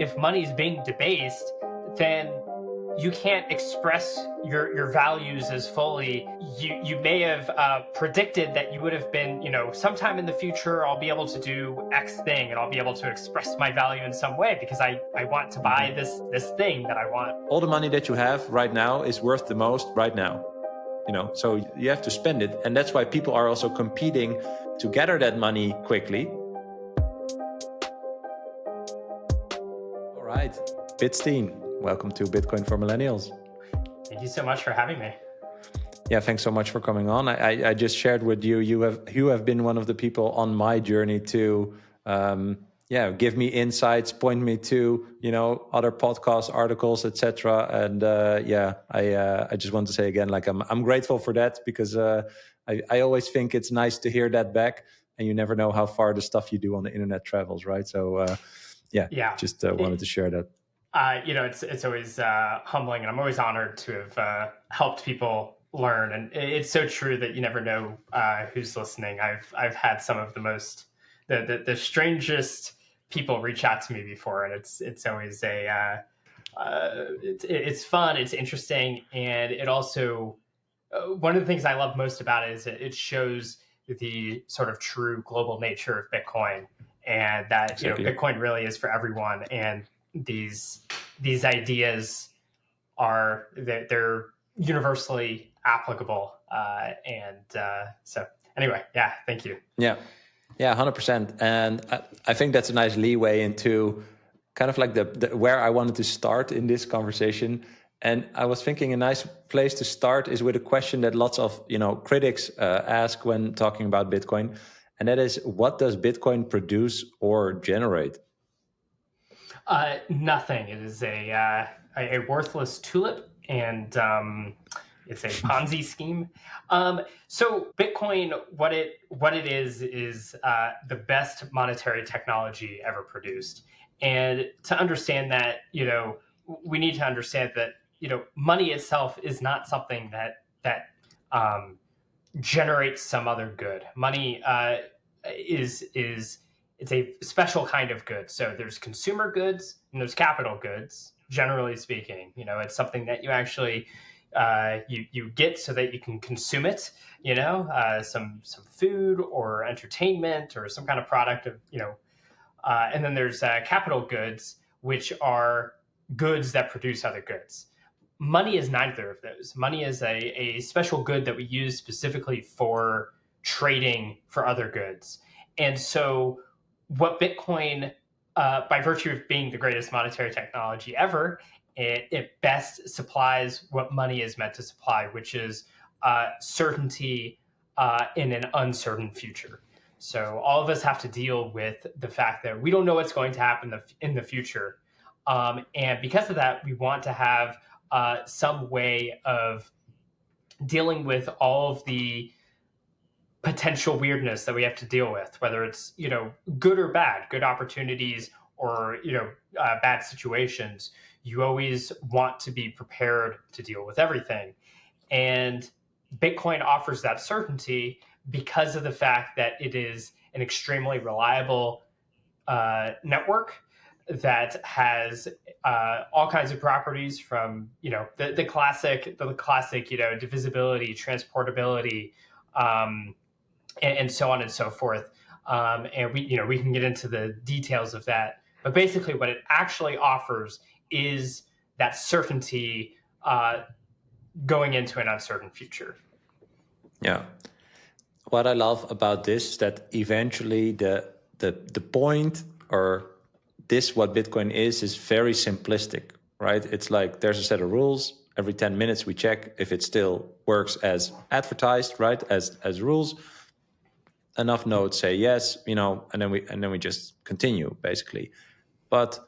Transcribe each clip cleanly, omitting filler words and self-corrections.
if money is being debased, then you can't express your values as fully. You may have predicted that you would have been, sometime in the future I'll be able to do X thing and I'll be able to express my value in some way because I want to buy this thing that I want. All the money that you have right now is worth the most right now. So you have to spend it. And that's why people are also competing to gather that money quickly. All right, Bitstein, welcome to Bitcoin for Millennials. Thank you so much for having me. Yeah, thanks so much for coming on. I just shared with you, you have been one of the people on my journey to give me insights, point me to, other podcasts, articles, etc. And I just want to say again, like I'm grateful for that because I always think it's nice to hear that back, and you never know how far the stuff you do on the internet travels, right? So just wanted to share that. It's always humbling, and I'm always honored to have helped people learn. And it's so true that you never know who's listening. I've had some of the strangest people reach out to me before, and it's always it's fun, it's interesting, and it also one of the things I love most about it is it shows the sort of true global nature of Bitcoin, and that Exactly. Bitcoin really is for everyone, and these ideas are they're universally applicable, so anyway, thank you. Yeah, 100%. And I think that's a nice leeway into kind of like the where I wanted to start in this conversation. And I was thinking a nice place to start is with a question that lots of critics ask when talking about Bitcoin, and that is, what does Bitcoin produce or generate? Nothing. It is a worthless tulip, and it's a Ponzi scheme. So Bitcoin, what it is the best monetary technology ever produced. And to understand that, we need to understand that money itself is not something that generates some other good. Money is it's a special kind of good. So there's consumer goods and there's capital goods. Generally speaking, it's something that you actually you get so that you can consume it. Some food or entertainment or some kind of product of and then there's capital goods, which are goods that produce other goods. Money is neither of those. Money is a special good that we use specifically for trading for other goods. And so what Bitcoin, by virtue of being the greatest monetary technology ever, it best supplies what money is meant to supply, which is certainty in an uncertain future. So all of us have to deal with the fact that we don't know what's going to happen in the future. And because of that, we want to have some way of dealing with all of the potential weirdness that we have to deal with, whether it's good or bad, good opportunities or bad situations. You always want to be prepared to deal with everything, and Bitcoin offers that certainty because of the fact that it is an extremely reliable network that has all kinds of properties, from the classic divisibility, transportability, and so on and so forth. And we can get into the details of that. But basically what it actually offers is that certainty going into an uncertain future. Yeah. What I love about this is that eventually the point, or this, what Bitcoin is very simplistic, right? It's like there's a set of rules. Every 10 minutes we check if it still works as advertised, right? As rules. Enough nodes say yes, and then we just continue basically. But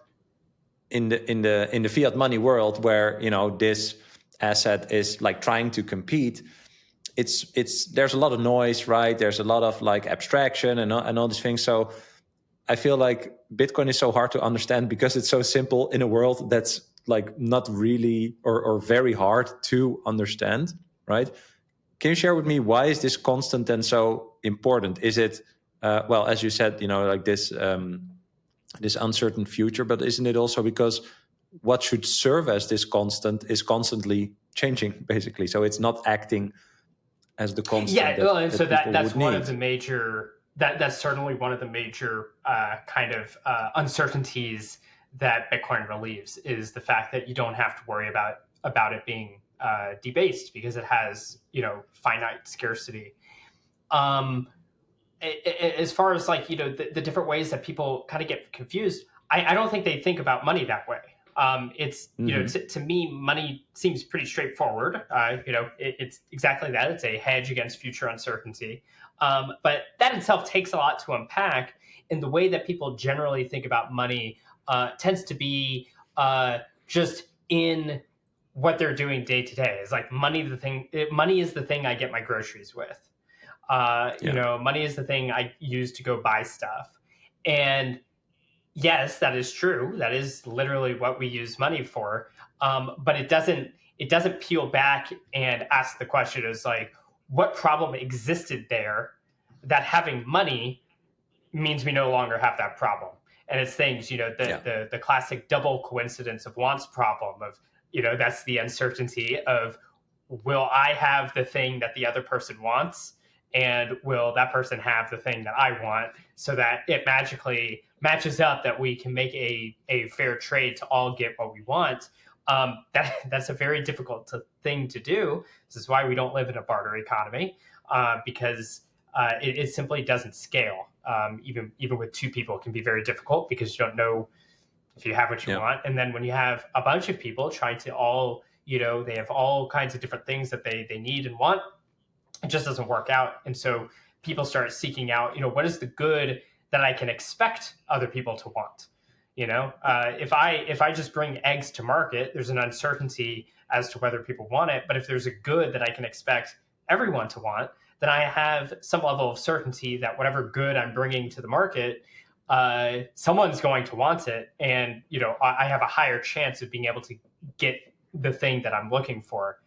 in the fiat money world, where this asset is like trying to compete, it's there's a lot of noise, right? There's a lot of like abstraction and all these things. So I feel like Bitcoin is so hard to understand because it's so simple in a world that's like not really or very hard to understand, right? Can you share with me, why is this constant and so important? Is it, well, as you said, like this this uncertain future, but isn't it also because what should serve as this constant is constantly changing, basically? So it's not acting as the constant Yeah, well, and that so people that's would one need. of the major that's certainly one of the major kind of uncertainties that Bitcoin relieves, is the fact that you don't have to worry about it being debased, because it has, you know, finite scarcity. Um, as far as, like, you know, the different ways that people kind of get confused, I don't think they think about money that way. It's, you know, to me, money seems pretty straightforward. You know, it's exactly that. It's a hedge against future uncertainty. But that itself takes a lot to unpack. And the way that people generally think about money tends to be just in what they're doing day to day. Is like money is the thing I get my groceries with. You Yeah. know, money is the thing I use to go buy stuff. And yes, that is true. That is literally what we use money for. But it doesn't peel back and ask the question, is like, what problem existed there that having money means we no longer have that problem? And it's things, you know, Yeah. the classic double coincidence of wants problem of, you know, that's the uncertainty of, will I have the thing that the other person wants? And will that person have the thing that I want, so that it magically matches up, that we can make a fair trade to all get what we want? That's a very difficult thing to do. This is why we don't live in a barter economy, because it simply doesn't scale. Even with two people, it can be very difficult, because you don't know if you have what you Yeah. want. And then when you have a bunch of people trying to all, you know, they have all kinds of different things that they need and want, it just doesn't work out. And so people start seeking out, you know, what is the good that I can expect other people to want? You know, if I just bring eggs to market, there's an uncertainty as to whether people want it. But if there's a good that I can expect everyone to want, then I have some level of certainty that whatever good I'm bringing to the market, someone's going to want it. And, you know, I have a higher chance of being able to get the thing that I'm looking for.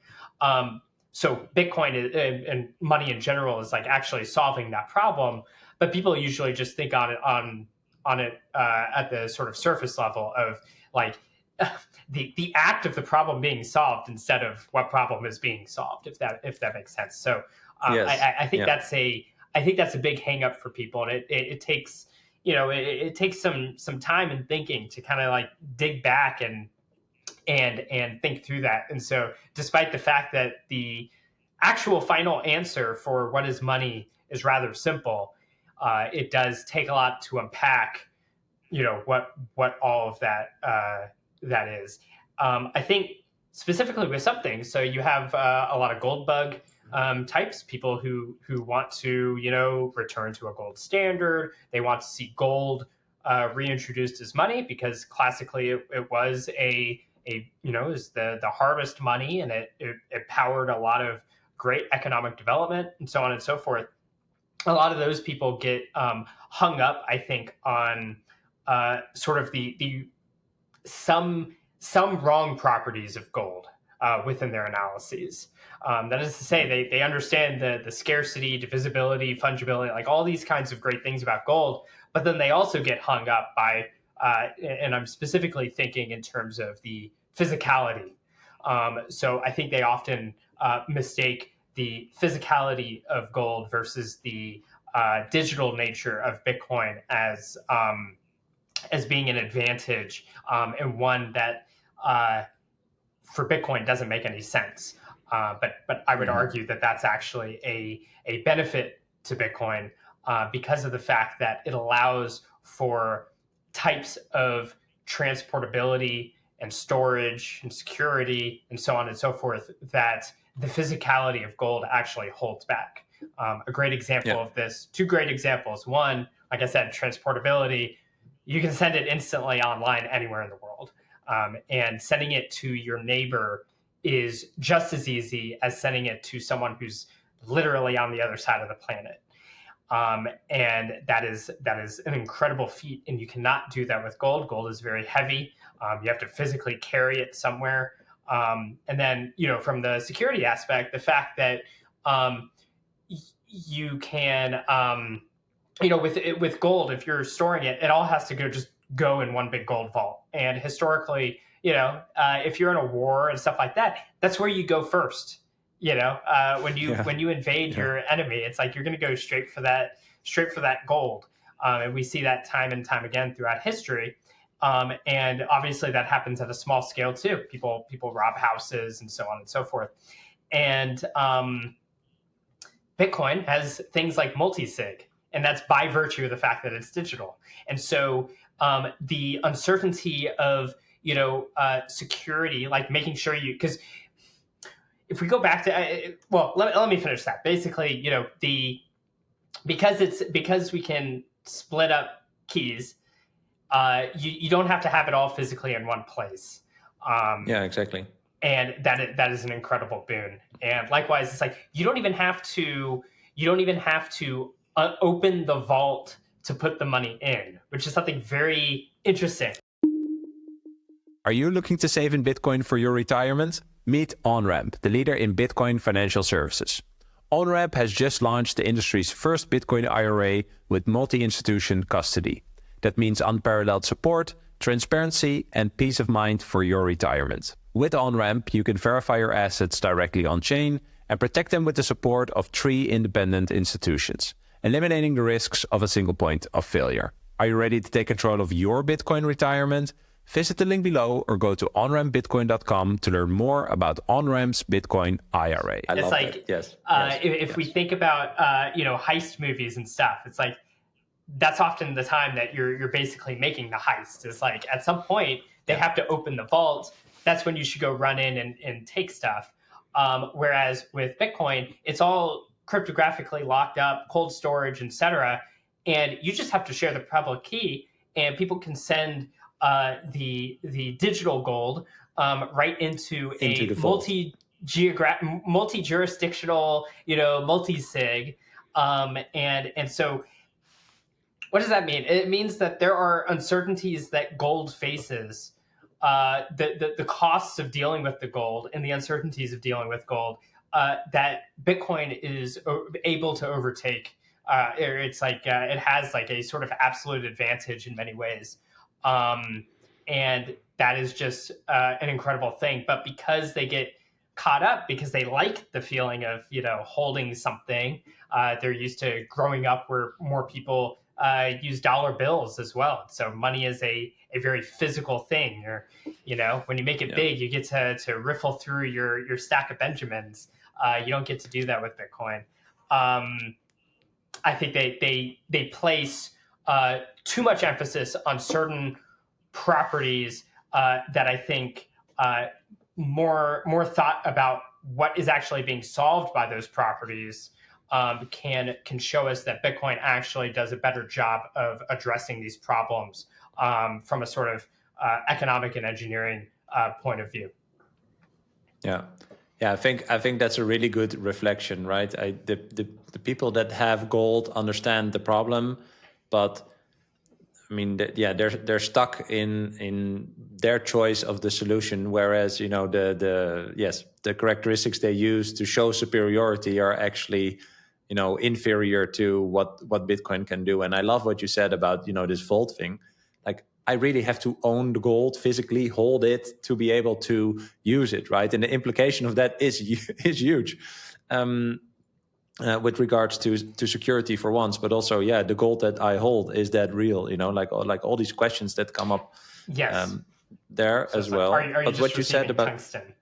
So Bitcoin and money in general is like actually solving that problem, but people usually just think on it at the sort of surface level of, like, the act of the problem being solved, instead of what problem is being solved, if that makes sense. So Yes. I think Yeah. that's a big hang up for people, and it takes, you know, it takes some time and thinking to kind of like dig back and think through that. And so, despite the fact that the actual final answer for what is money is rather simple, it does take a lot to unpack, you know, what all of that is. I think specifically with some things. So you have a lot of gold bug types, people who want to, you know, return to a gold standard. They want to see gold reintroduced as money, because classically it was you know, is the harvest money, and it powered a lot of great economic development and so on and so forth. A lot of those people get hung up, I think, on sort of the some wrong properties of gold within their analyses. That is to say, they understand the scarcity, divisibility, fungibility, like all these kinds of great things about gold, but then they also get hung up by, and I'm specifically thinking in terms of the physicality. So I think they often mistake the physicality of gold versus the digital nature of Bitcoin as being an advantage, and one that for Bitcoin doesn't make any sense. But I would argue that that's actually a benefit to Bitcoin, because of the fact that it allows for types of transportability and storage and security and so on and so forth that the physicality of gold actually holds back. A great example Yeah. of this, two great examples. One, like I said, transportability. You can send it instantly online anywhere in the world. And sending it to your neighbor is just as easy as sending it to someone who's literally on the other side of the planet. And that is an incredible feat, and you cannot do that with gold. Gold is very heavy. You have to physically carry it somewhere. And then, you know, from the security aspect, the fact that you can, you know, with gold, if you're storing it, it all has to go just go in one big gold vault. And historically, if you're in a war and stuff like that, that's where you go first. When you invade your enemy, it's like you're going to go straight for that gold. And we see that time and time again throughout history. And obviously that happens at a small scale too. People rob houses and so on and so forth. And Bitcoin has things like multi-sig, and that's by virtue of the fact that it's digital. And so the uncertainty of security, like making sure because if we go back to let me finish that. Basically, because we can split up keys, you don't have to have it all physically in one place. Exactly. And that is an incredible boon. And likewise, it's like you don't even have to open the vault to put the money in, which is something very interesting. Are you looking to save in Bitcoin for your retirement? Meet OnRamp, the leader in Bitcoin financial services. OnRamp has just launched the industry's first Bitcoin IRA with multi-institution custody. That means unparalleled support, transparency, and peace of mind for your retirement. With OnRamp, you can verify your assets directly on-chain and protect them with the support of 3 independent institutions, eliminating the risks of a single point of failure. Are you ready to take control of your Bitcoin retirement? Visit the link below or go to onrampbitcoin.com to learn more about OnRamp's Bitcoin IRA. I love that. Yes. If we think about heist movies and stuff, it's like that's often the time that you're basically making the heist. It's like at some point they have to open the vault. That's when you should go run in and take stuff. Whereas with Bitcoin, it's all cryptographically locked up, cold storage, etc. And you just have to share the public key, and people can send the digital gold right into a multi-jurisdictional, multi-sig, and so. What does that mean? It means that there are uncertainties that gold faces, the costs of dealing with the gold and the uncertainties of dealing with gold that Bitcoin is able to overtake. It's like it has like a sort of absolute advantage in many ways, and that is just an incredible thing. But because they get caught up, because they like the feeling of holding something, they're used to growing up where more people use dollar bills as well. So money is a very physical thing. When you make it big, you get to riffle through your stack of Benjamins. You don't get to do that with Bitcoin. I think they place too much emphasis on certain properties that I think more thought about what is actually being solved by those properties can show us that Bitcoin actually does a better job of addressing these problems from a sort of economic and engineering point of view. Yeah, I think that's a really good reflection, right? The people that have gold understand the problem, but I mean, they're stuck in their choice of the solution, whereas the characteristics they use to show superiority are actually inferior to what Bitcoin can do. And I love what you said about this vault thing. Like, I really have to own the gold physically, hold it to be able to use it, right? And the implication of that is huge. With regards to security for once, but also the gold that I hold, is that real? Like all these questions that come up there so as well. Are you but just what you said about tungsten?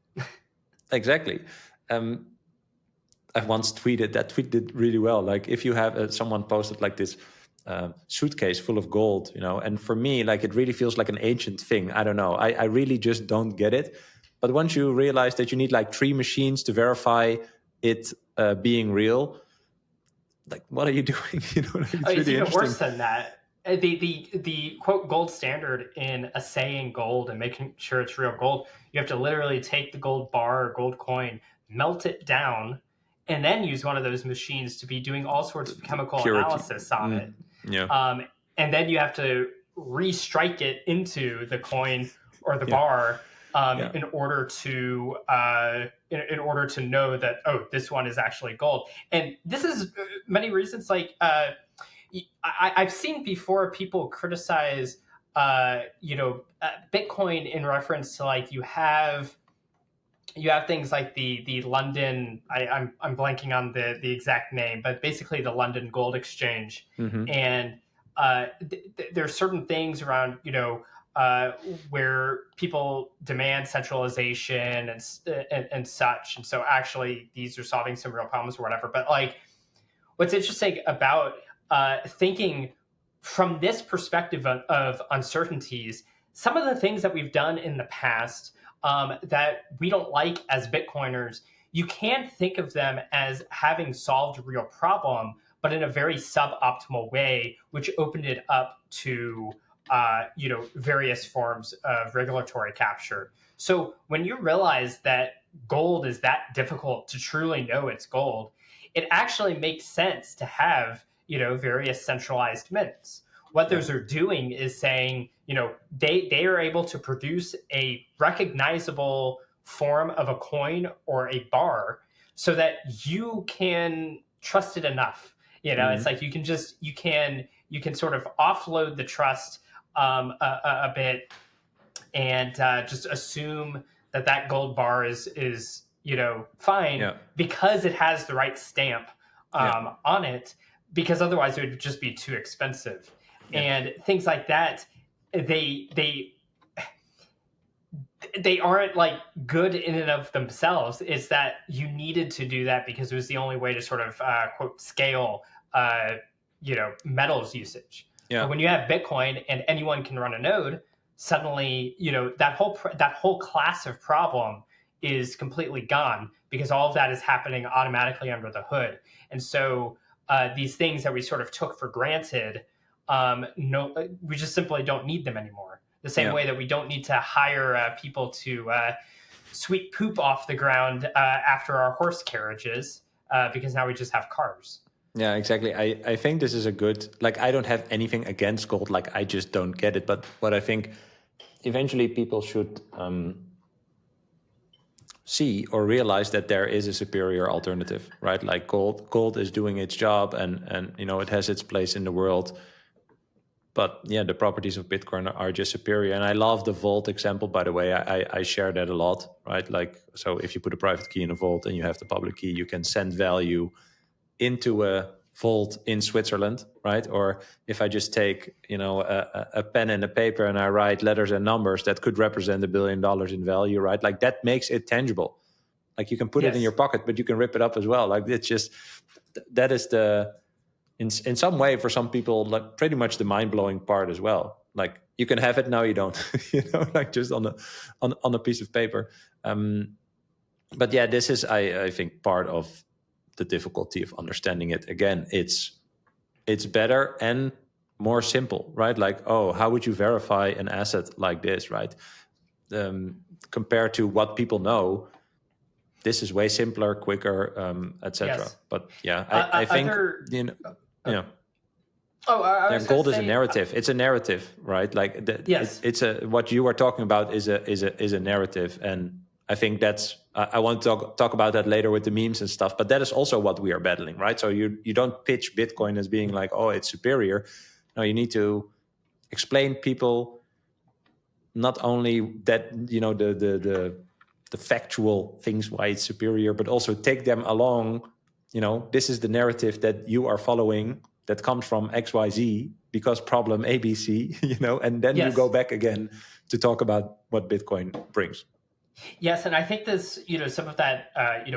Exactly. I once tweeted, that tweet did really well. Like, if you have someone posted like this suitcase full of gold, and for me, like, it really feels like an ancient thing. I don't know. I really just don't get it. But once you realize that you need like 3 machines to verify it being real, like, what are you doing? It's really even worse than that. The quote gold standard in assaying gold and making sure it's real gold, you have to literally take the gold bar or gold coin, melt it down, and then use one of those machines to be doing all sorts of chemical analysis on it. Yeah. And then you have to restrike it into the coin or the bar in order to know that, this one is actually gold. And this is many reasons. Like I've seen before people criticize Bitcoin in reference to like you have things like the London. I'm blanking on the exact name, but basically the London Gold Exchange, and there's certain things around where people demand centralization and such, and so actually these are solving some real problems or whatever. But like, what's interesting about thinking from this perspective of uncertainties, some of the things that we've done in the past that we don't like as Bitcoiners, you can think of them as having solved a real problem, but in a very suboptimal way, which opened it up to various forms of regulatory capture. So when you realize that gold is that difficult to truly know it's gold, it actually makes sense to have various centralized mints. What those are doing is saying, they are able to produce a recognizable form of a coin or a bar so that you can trust it enough. It's like you can sort of offload the trust a bit and just assume that gold bar is fine because it has the right stamp on it, because otherwise it would just be too expensive. And things like that, they aren't like good in and of themselves. It's that you needed to do that because it was the only way to sort of quote scale metals usage. But when you have Bitcoin and anyone can run a node, suddenly that whole class of problem is completely gone because all of that is happening automatically under the hood. And so these things that we sort of took for granted, we just simply don't need them anymore. The same way that we don't need to hire people to sweep poop off the ground after our horse carriages because now we just have cars. Yeah, exactly. I think this is a good, like, I don't have anything against gold, like, I just don't get it. But what I think eventually people should see or realize that there is a superior alternative, right? Like gold is doing its job and it has its place in the world. But yeah, the properties of Bitcoin are just superior. And I love the vault example, by the way. I share that a lot, right? Like, so if you put a private key in a vault and you have the public key, you can send value into a vault in Switzerland, right? Or if I just take, a pen and a paper and I write letters and numbers that could represent $1 billion in value, right? Like that makes it tangible. Like you can put it in your pocket, but you can rip it up as well. Like it's just, that is in some way for some people, like pretty much the mind-blowing part as well. Like you can have it, now you don't, like just on a piece of paper. But yeah, this is, I think, part of the difficulty of understanding it. Again, it's better and more simple, right? Like, oh, how would you verify an asset like this, right? Compared to what people know, this is way simpler, quicker, etc. Yes. But yeah, I think gold is a narrative. It's a narrative, right? Like it's what you are talking about is a narrative, and I think that's. I want to talk about that later with the memes and stuff. But that is also what we are battling, right? So you don't pitch Bitcoin as being like, oh, it's superior. No, you need to explain people not only that the factual things why it's superior, but also take them along. This is the narrative that you are following that comes from XYZ because problem ABC, and then you go back again to talk about what Bitcoin brings. Yes, and I think this, some of that,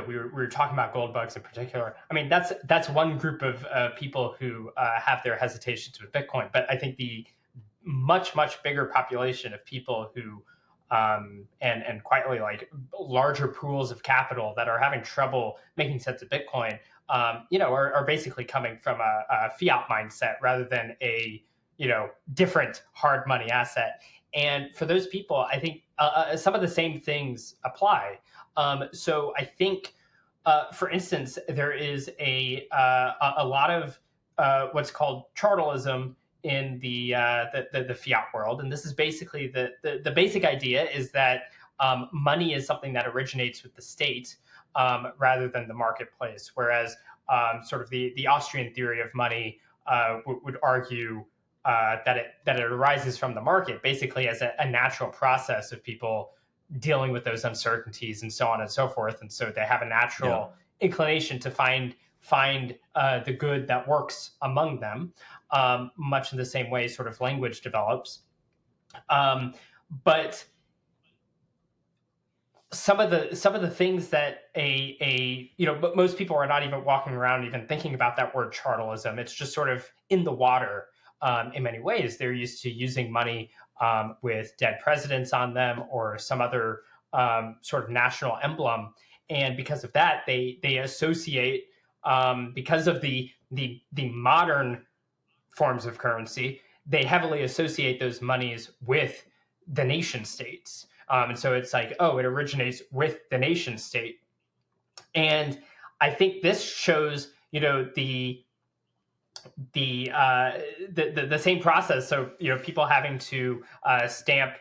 we were talking about gold bugs in particular. I mean, that's one group of people who have their hesitations with Bitcoin, but I think the much bigger population of people who and quietly like larger pools of capital that are having trouble making sense of Bitcoin, are basically coming from a fiat mindset rather than a different hard money asset. And for those people, I think some of the same things apply. So I think, for instance, there is a lot of what's called chartalism in the fiat world, and this is basically the basic idea is that money is something that originates with the state rather than the marketplace. Whereas sort of the Austrian theory of money would argue that it arises from the market, basically as a natural process of people dealing with those uncertainties and so on and so forth. And so they have a natural inclination to find the good that works among them, much in the same way sort of language develops. But some of the things that but most people are not even walking around even thinking about that word chartalism. It's just sort of in the water in many ways. They're used to using money with dead presidents on them or some other sort of national emblem, and because of that, they associate because of the modern forms of currency, they heavily associate those monies with the nation states. And so it's like, oh, it originates with the nation state. And I think this shows, the same process. So, people having to stamp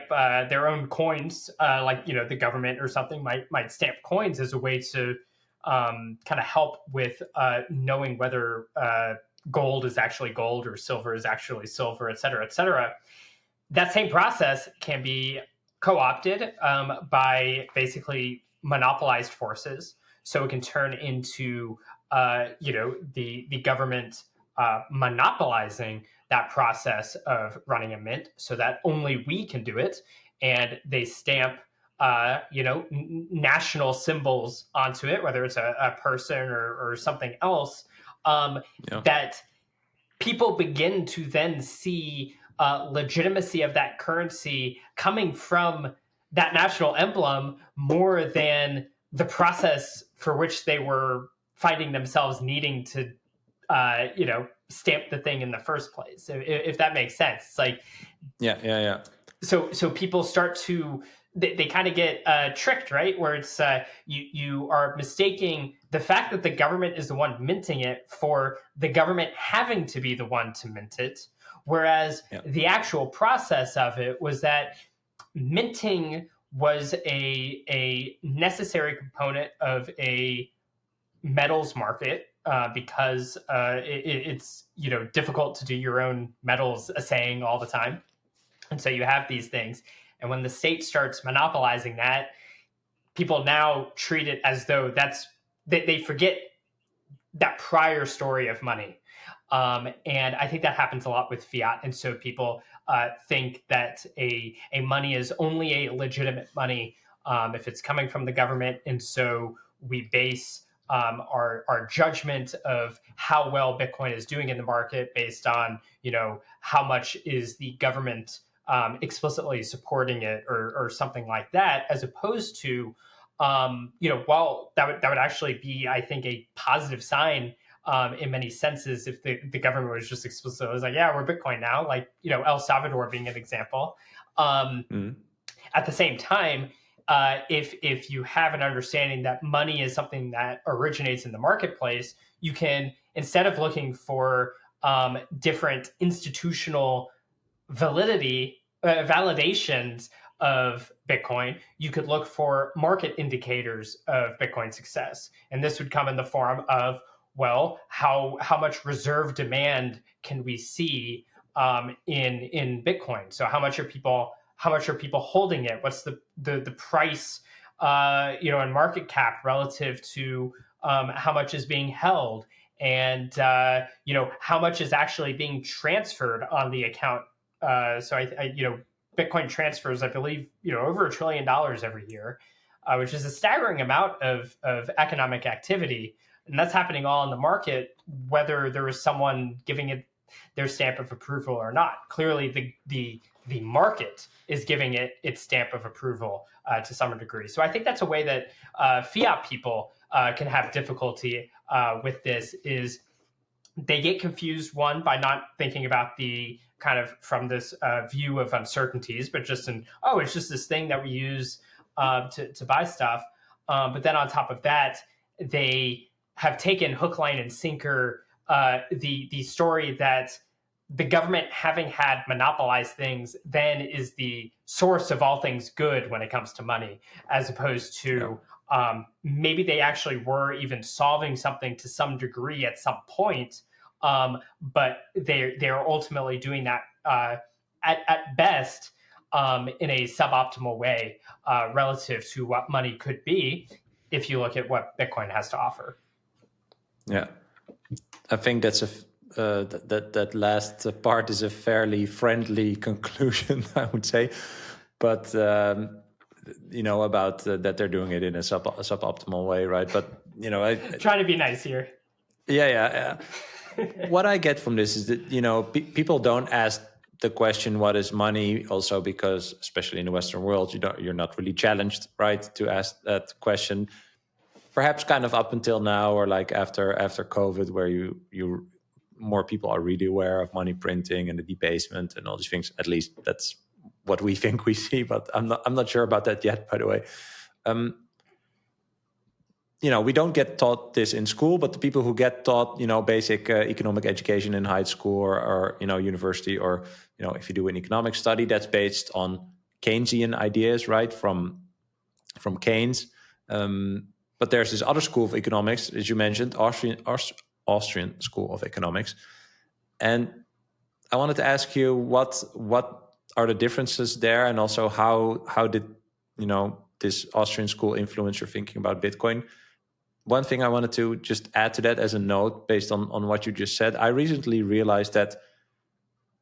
their own coins, like, the government or something might stamp coins as a way to kind of help with knowing whether gold is actually gold or silver is actually silver, et cetera, et cetera. That same process can be co-opted by basically monopolized forces. So it can turn into, the government monopolizing that process of running a mint so that only we can do it. And they stamp, national symbols onto it, whether it's a person or something else, that people begin to then see legitimacy of that currency coming from that national emblem more than the process for which they were finding themselves needing to, stamp the thing in the first place. So if that makes sense, it's like, So people start to, they kind of get tricked, right? Where it's you are mistaking the fact that the government is the one minting it for the government having to be the one to mint it. Whereas the actual process of it was that minting was a necessary component of a metals market because it's difficult to do your own metals assaying all the time. And so you have these things. And when the state starts monopolizing that, people now treat it as though they forget that prior story of money. And I think that happens a lot with fiat. And so people think that a money is only a legitimate money if it's coming from the government. And so we base our judgment of how well Bitcoin is doing in the market based on, how much is the government explicitly supporting it or something like that, as opposed to, well, that would actually be, I think, a positive sign in many senses if the government was just explicit. It was like, yeah, we're Bitcoin now, like, El Salvador being an example. At the same time, if you have an understanding that money is something that originates in the marketplace, you can, instead of looking for different institutional validations of Bitcoin, you could look for market indicators of Bitcoin success. And this would come in the form of, well, how much reserve demand can we see in Bitcoin? So how much are people holding it? What's the price and market cap relative to how much is being held? And how much is actually being transferred on the account? So I Bitcoin transfers, I believe, over $1 trillion every year, which is a staggering amount of economic activity. And that's happening all in the market, whether there is someone giving it their stamp of approval or not. Clearly, the market is giving it its stamp of approval to some degree. So I think that's a way that fiat people can have difficulty with this, is they get confused, one, by not thinking about the kind of from this view of uncertainties, but just it's just this thing that we use to buy stuff. But then on top of that, they have taken hook, line, and sinker the story that the government, having had monopolized things, then is the source of all things good when it comes to money, as opposed to maybe they actually were even solving something to some degree at some point, but they're ultimately doing that at best in a suboptimal way relative to what money could be if you look at what Bitcoin has to offer. Yeah, I think that's that last part is a fairly friendly conclusion, I would say. But about that they're doing it in a suboptimal way, right? But I trying to be nice here. Yeah. What I get from this is that people don't ask the question, "What is money?" Also, because especially in the Western world, you're not really challenged, right, to ask that question. Perhaps kind of up until now, or like after COVID, where you more people are really aware of money printing and the debasement and all these things. At least that's what we think we see, but I'm not sure about that yet, by the way. We don't get taught this in school, but the people who get taught, basic economic education in high school or university, or, if you do an economic study, that's based on Keynesian ideas, right? From Keynes. But there's this other school of economics, as you mentioned, Austrian school of economics. And I wanted to ask you what are the differences there, and also how did this Austrian school influence your thinking about Bitcoin? One thing I wanted to just add to that as a note, based on what you just said, I recently realized that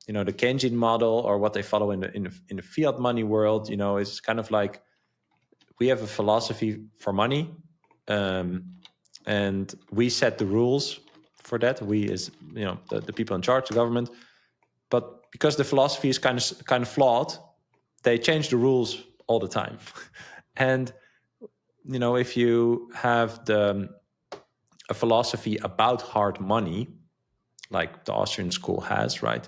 the Keynesian model, or what they follow in the fiat money world, is kind of like we have a philosophy for money, and we set the rules for that. We, as the people in charge, the government. But because the philosophy is kind of flawed, they change the rules all the time. And if you have a philosophy about hard money, like the Austrian school has, right?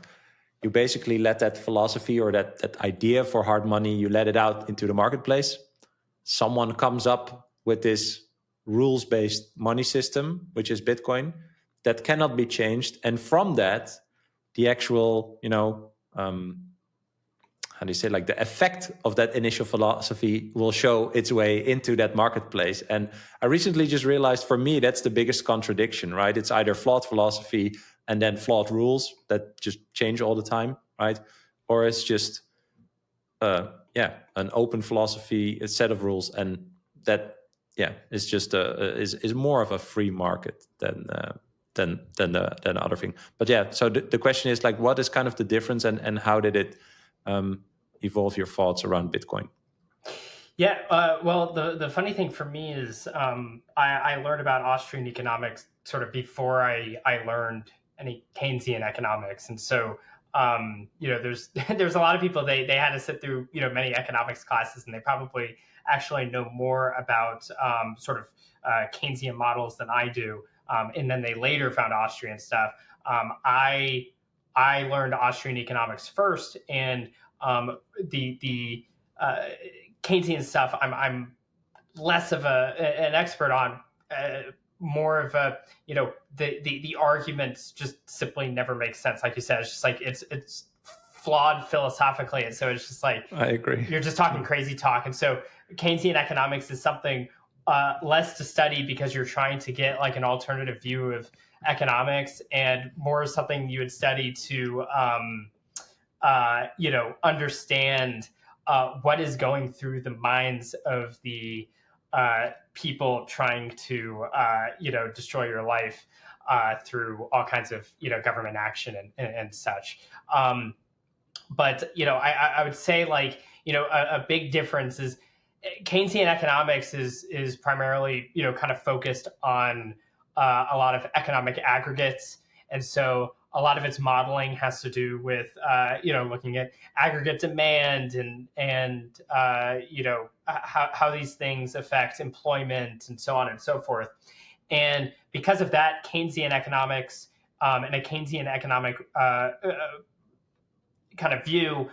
You basically let that philosophy, or that idea for hard money, you let it out into the marketplace. Someone comes up with this rules-based money system, which is Bitcoin, that cannot be changed. And from that, the actual, how do you say, like the effect of that initial philosophy will show its way into that marketplace. And I recently just realized, for me, that's the biggest contradiction, right? It's either flawed philosophy and then flawed rules that just change all the time, right? Or it's just, an open philosophy, a set of rules, and that, is just is more of a free market than the other thing. But so the question is, like, what is kind of the difference, and how did it evolve your thoughts around Bitcoin? Well, the funny thing for me is I learned about Austrian economics sort of before I learned any Keynesian economics, and so there's a lot of people they had to sit through many economics classes, and they probably actually know more about sort of Keynesian models than I do, and then they later found Austrian stuff. I learned Austrian economics first, and the Keynesian stuff I'm less of an expert on. More of a the arguments just simply never make sense. Like you said, it's just like it's flawed philosophically, and so it's just like, I agree, you're just talking crazy talk. And so Keynesian economics is something less to study because you're trying to get like an alternative view of economics, and more something you would study to understand what is going through the minds of the people trying to destroy your life through all kinds of government action and such. But I would say, like, a big difference is Keynesian economics is primarily kind of focused on a lot of economic aggregates, and so a lot of its modeling has to do with looking at aggregate demand and how these things affect employment and so on and so forth. And because of that, Keynesian economics and a Keynesian economic kind of view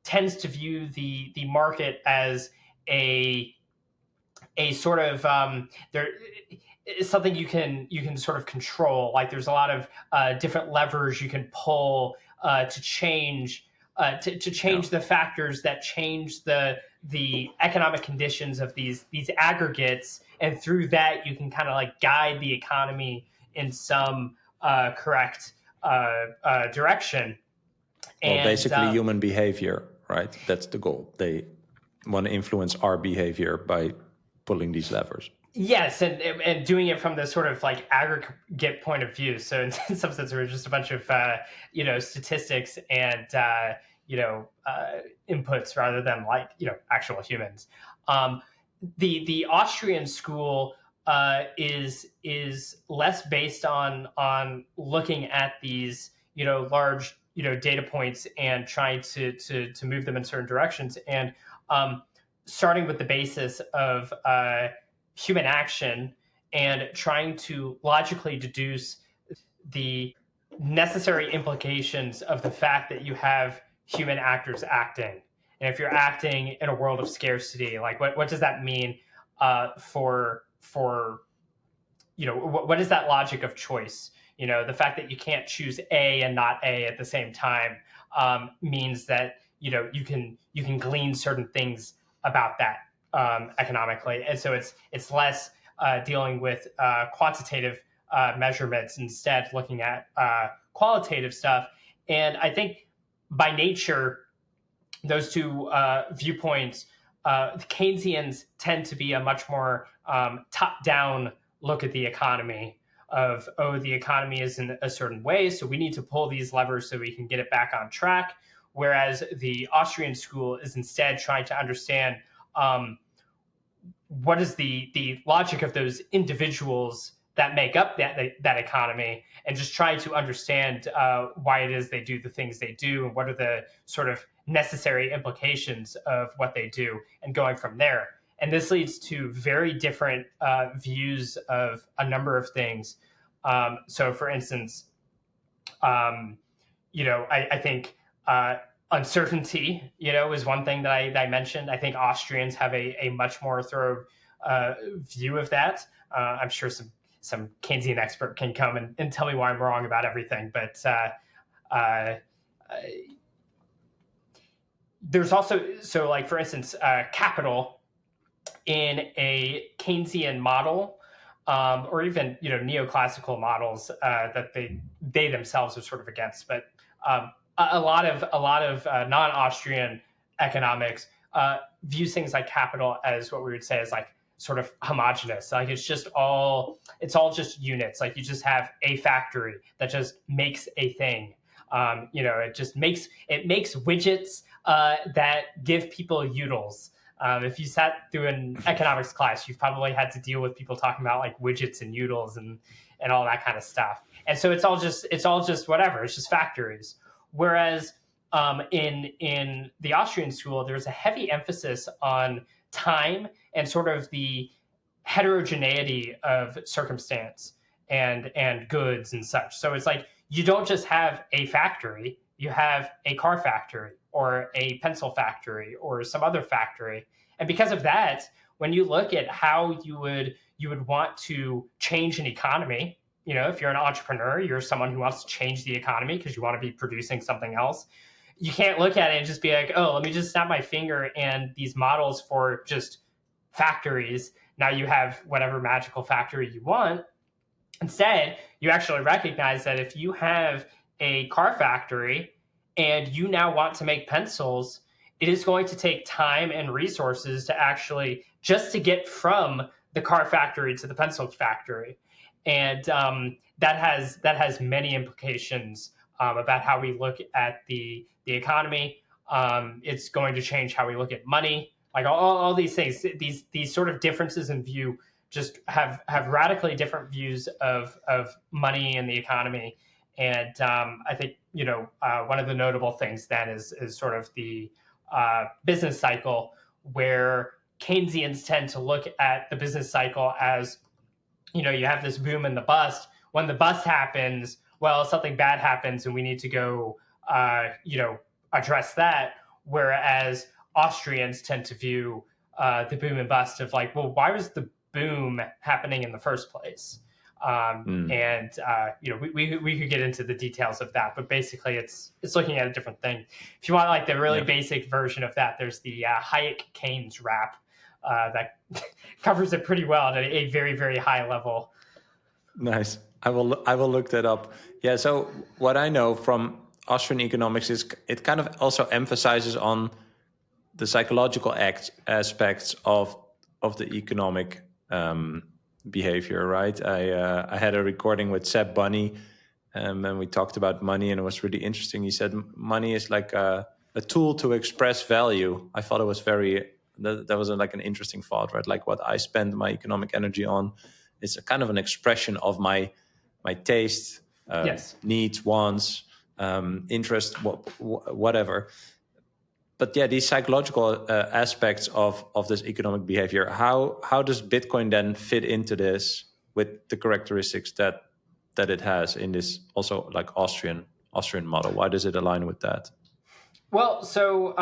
tends to view the market as a sort of there is something you can sort of control. Like, there's a lot of different levers you can pull to change the factors that change the economic conditions of these aggregates, and through that you can kind of like guide the economy in some correct direction. Well, basically human behavior, right? That's the goal. They want to influence our behavior by pulling these levers. Yes, and doing it from this sort of like aggregate point of view. So in some sense, we're just a bunch of statistics and inputs rather than like actual humans. The Austrian school is less based on looking at these large data points and trying to move them in certain directions, and starting with the basis of human action and trying to logically deduce the necessary implications of the fact that you have human actors acting. And if you're acting in a world of scarcity, like what does that mean for what is that logic of choice? The fact that you can't choose A and not A at the same time means that you can glean certain things about that economically, and so it's less dealing with quantitative measurements, instead looking at qualitative stuff. And I think by nature, those two viewpoints, the Keynesians tend to be a much more top-down look at the economy of, the economy is in a certain way, so we need to pull these levers so we can get it back on track. Whereas the Austrian school is instead trying to understand what is the logic of those individuals that make up that economy, and just try to understand why it is they do the things they do, and what are the sort of necessary implications of what they do, and going from there. And this leads to very different views of a number of things. So, for instance, I think uncertainty, is one thing that I mentioned. I think Austrians have a much more thorough view of that. I'm sure some Keynesian expert can come and tell me why I'm wrong about everything. But there's also, so like, for instance, capital in a Keynesian model, or even neoclassical models that they themselves are sort of against. But a lot of non-Austrian economics views things like capital as what we would say is like sort of homogenous. Like it's all just units. Like you just have a factory that just makes a thing. It makes widgets that give people utils. If you sat through an economics class, you've probably had to deal with people talking about like widgets and utils and all that kind of stuff. And so it's all just whatever. It's just factories. Whereas in the Austrian school, there's a heavy emphasis on time and sort of the heterogeneity of circumstance and goods and such. So it's like you don't just have a factory, you have a car factory or a pencil factory or some other factory. And because of that, when you look at how you would want to change an economy, if you're an entrepreneur, you're someone who wants to change the economy because you want to be producing something else. You can't look at it and just be like, oh, let me just snap my finger and these models for just factories. Now you have whatever magical factory you want. Instead, you actually recognize that if you have a car factory and you now want to make pencils, it is going to take time and resources to actually just to get from the car factory to the pencil factory. And that has many implications about how we look at the economy. It's going to change how we look at money. Like all these things, these sort of differences in view just have radically different views of money and the economy. And I think one of the notable things then is sort of the business cycle, where Keynesians tend to look at the business cycle as you have this boom and the bust. When the bust happens, well, something bad happens and we need to go address that. Whereas Austrians tend to view the boom and bust of like, well, why was the boom happening in the first place? And we could get into the details of that, but basically it's looking at a different thing. If you want like the really basic version of that, there's the Hayek-Keynes wrap that covers it pretty well at a very, very high level. Nice. I will look that up. Yeah. So what I know from Austrian economics is it kind of also emphasizes on the psychological aspects of the economic behavior. Right. I had a recording with Seb Bunny, and we talked about money, and it was really interesting. He said money is like a tool to express value. I thought it was that was like an interesting thought, right? Like what I spend my economic energy on is a kind of an expression of my taste, Yes. needs, wants, interest, whatever. But yeah, these psychological aspects of this economic behavior, how does Bitcoin then fit into this with the characteristics that it has in this also like Austrian model? Why does it align with that? Well, so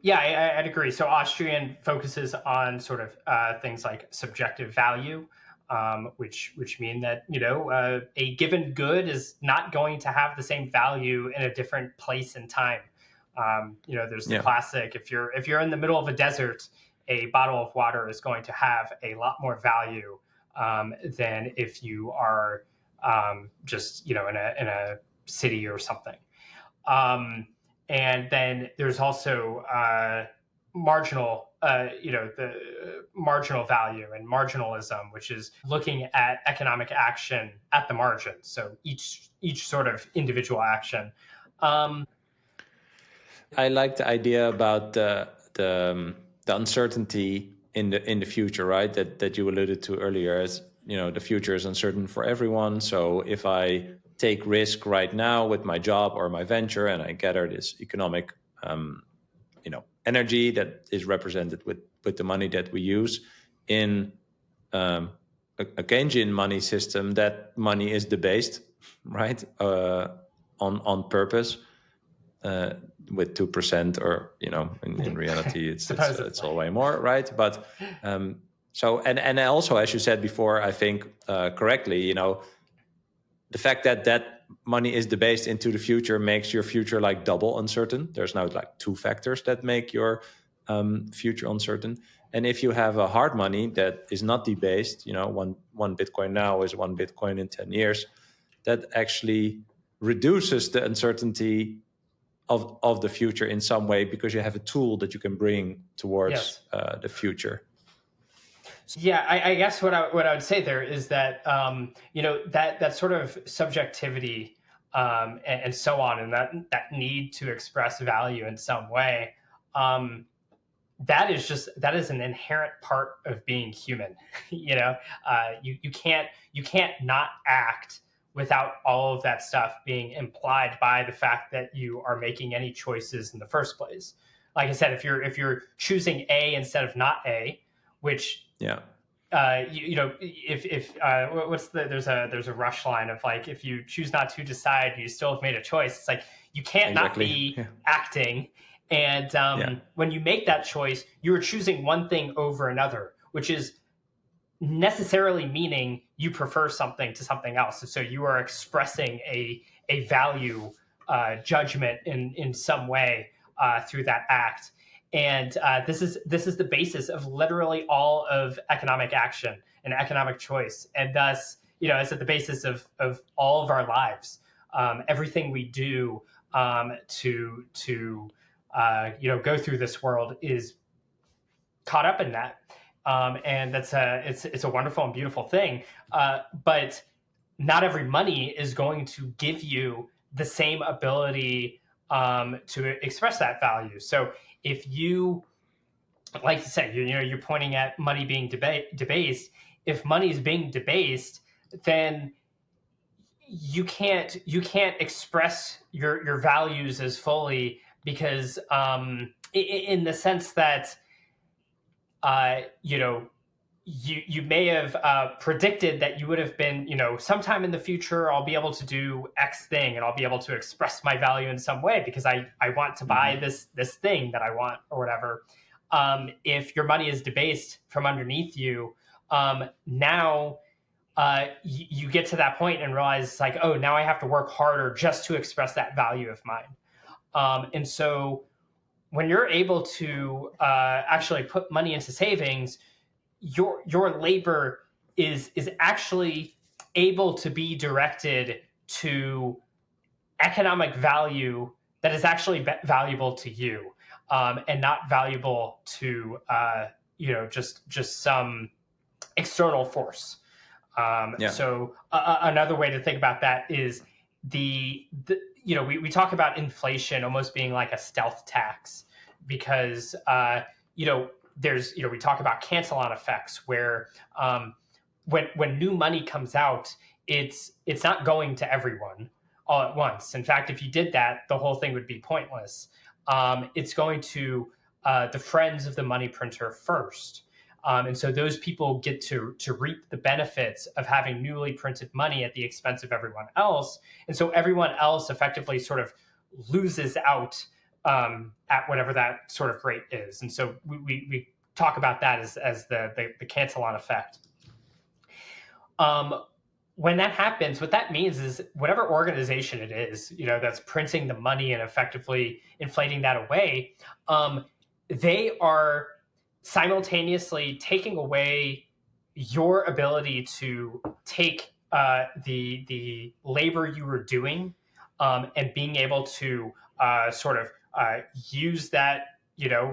yeah, I'd agree. So Austrian focuses on sort of things like subjective value, which mean that a given good is not going to have the same value in a different place and time. There's the classic: if you're in the middle of a desert, a bottle of water is going to have a lot more value than if you are just in a city or something. And then there's also marginal, the marginal value and marginalism, which is looking at economic action at the margin. So each sort of individual action. I like the idea about the uncertainty in the future, right? That you alluded to earlier. As the future is uncertain for everyone. So if I take risk right now with my job or my venture, and I gather this economic, energy that is represented with the money that we use in a Keynesian money system, that money is debased, right? On purpose. With 2%, or in reality it's all way more, right? But so and also, as you said before, I think correctly, the fact that money is debased into the future makes your future like double uncertain. There's now like two factors that make your future uncertain. And if you have a hard money that is not debased, one Bitcoin now is one Bitcoin in 10 years, that actually reduces the uncertainty of the future in some way, because you have a tool that you can bring towards the future. Yeah, I guess what I would say there is that that sort of subjectivity and so on, and that need to express value in some way, that is an inherent part of being human. You can't not act without all of that stuff being implied by the fact that you are making any choices in the first place. Like I said, if you're choosing A instead of not A, which if there's a Rush line of like, if you choose not to decide, you still have made a choice. It's like you can't not be acting. And when you make that choice, you are choosing one thing over another, which is necessarily meaning you prefer something to something else. And so you are expressing a value judgment in some way through that act. And this is the basis of literally all of economic action and economic choice. And thus, it's at the basis of all of our lives. Everything we do to go through this world is caught up in that. And it's a wonderful and beautiful thing. But not every money is going to give you the same ability to express that value. So if you, like you said, you're pointing at money being debased. If money is being debased, then you can't express your values as fully, because in the sense that you may have predicted that you would have been, sometime in the future, I'll be able to do X thing and I'll be able to express my value in some way because I want to buy this thing that I want or whatever. If your money is debased from underneath you, now you get to that point and realize it's like, oh, now I have to work harder just to express that value of mine. And so when you're able to actually put money into savings, your labor is actually able to be directed to economic value that is actually valuable to you, and not valuable to just some external force. So another way to think about that is we talk about inflation almost being like a stealth tax, because we talk about cancel-on effects where when new money comes out, it's not going to everyone all at once. In fact, if you did that, the whole thing would be pointless. It's going to the friends of the money printer first. And so those people get to reap the benefits of having newly printed money at the expense of everyone else. And so everyone else effectively sort of loses out at whatever that sort of rate is. And so we talk about that as the cancel-on effect. When that happens, what that means is whatever organization it is, that's printing the money and effectively inflating that away, they are simultaneously taking away your ability to take the labor you were doing, and being able to use that,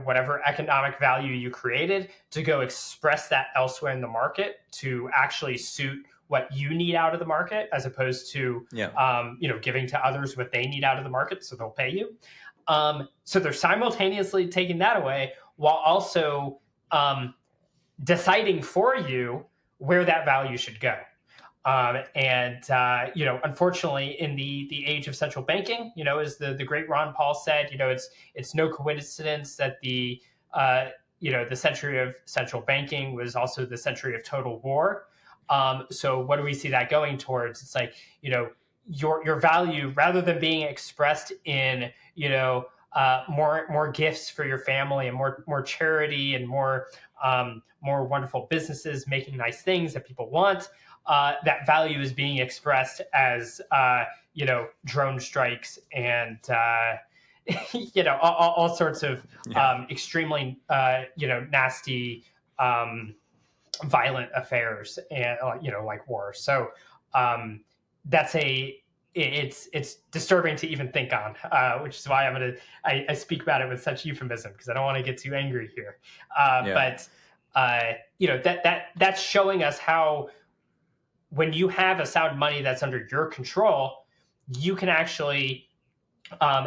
whatever economic value you created, to go express that elsewhere in the market to actually suit what you need out of the market, as opposed to giving to others what they need out of the market, so they'll pay you. So they're simultaneously taking that away while also deciding for you where that value should go. Unfortunately, in the age of central banking, as the great Ron Paul said, it's no coincidence that the century of central banking was also the century of total war. So what do we see that going towards? It's like, your value, rather than being expressed in, more gifts for your family and more charity and more wonderful businesses making nice things that people want, that value is being expressed as, drone strikes and, all sorts of extremely, nasty, violent affairs, and like war. So it's disturbing to even think on, which is why I speak about it with such euphemism, because I don't want to get too angry here. But that's showing us how, when you have a sound money that's under your control, you can actually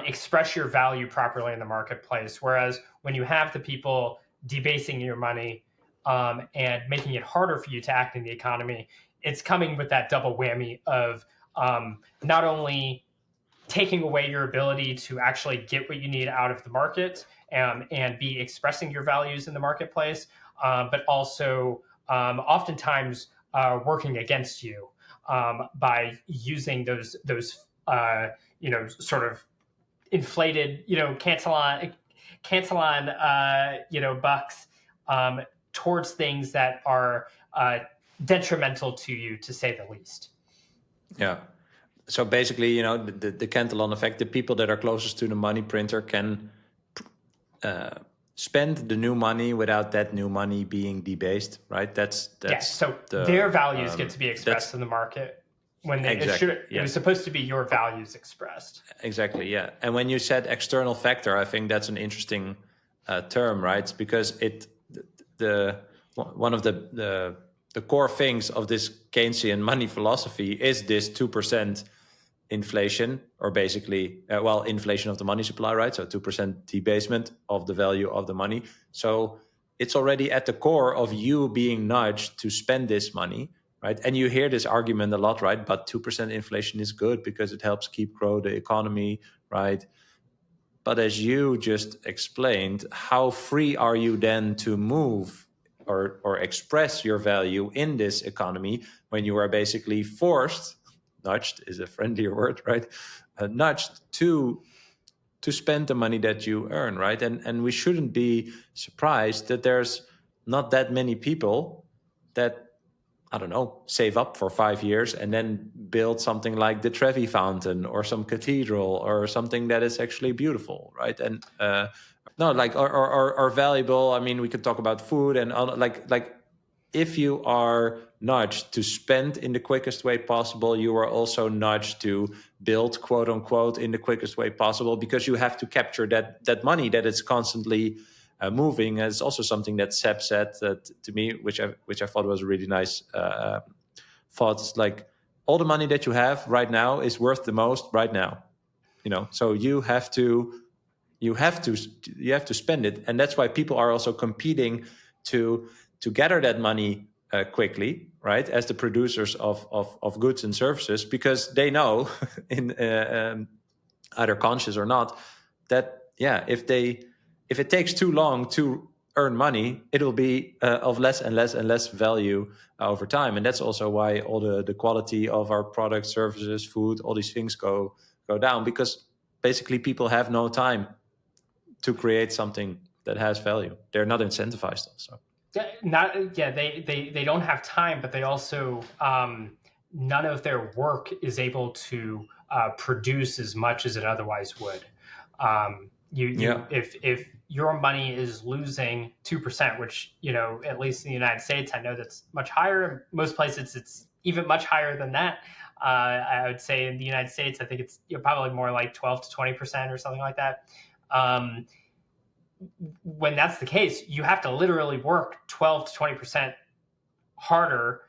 express your value properly in the marketplace. Whereas when you have the people debasing your money, and making it harder for you to act in the economy, it's coming with that double whammy of not only taking away your ability to actually get what you need out of the market, and be expressing your values in the marketplace, but also oftentimes working against you by using those sort of inflated, cancel-on bucks towards things that are detrimental to you, to say the least. Yeah. So basically, the Cantillon effect, the people that are closest to the money printer can spend the new money without that new money being debased, right? That's so their values get to be expressed in the market when they it was supposed to be your values expressed. Exactly, yeah. And when you said external factor, I think that's an interesting term, right? Because one of the core things of this Keynesian money philosophy is this 2% inflation, or basically, inflation of the money supply, right? So 2% debasement of the value of the money. So it's already at the core of you being nudged to spend this money, right? And you hear this argument a lot, right? But 2% inflation is good because it helps grow the economy, right? But as you just explained, how free are you then to move or express your value in this economy when you are basically forced, nudged is a friendlier word, right? Nudged to spend the money that you earn, right? And we shouldn't be surprised that there's not that many people that, I don't know, save up for 5 years and then build something like the Trevi Fountain or some cathedral or something that is actually beautiful, right? And or valuable. I mean, we could talk about food and like if you are nudged to spend in the quickest way possible, you are also nudged to build, quote unquote, in the quickest way possible, because you have to capture that money that is constantly moving. And it's also something that Seb said to me, which I thought was a really nice thought. It's like, all the money that you have right now is worth the most right now. So you have to spend it, and that's why people are also competing to gather that money quickly, right? As the producers of goods and services, because they know, in either conscious or not, that if it takes too long to earn money, it'll be of less and less and less value over time. And that's also why all the quality of our products, services, food, all these things go down, because basically people have no time to create something that has value. They're not incentivized also. They don't have time, but they also none of their work is able to produce as much as it otherwise would. If your money is losing 2%, which, at least in the United States, I know that's much higher. In most places, it's even much higher than that. I would say in the United States, I think it's probably more like 12 to 20% or something like that. When that's the case, you have to literally work 12 to 20% harder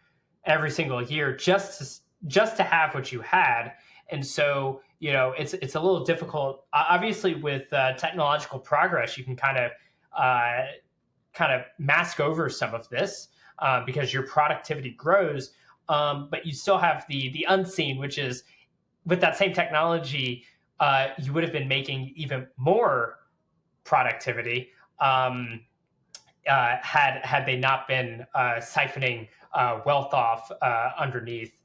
every single year just to have what you had. And so, it's a little difficult. Obviously, with technological progress, you can kind of mask over some of this because your productivity grows. But you still have the unseen, which is, with that same technology, you would have been making even more productivity had they not been siphoning wealth off underneath.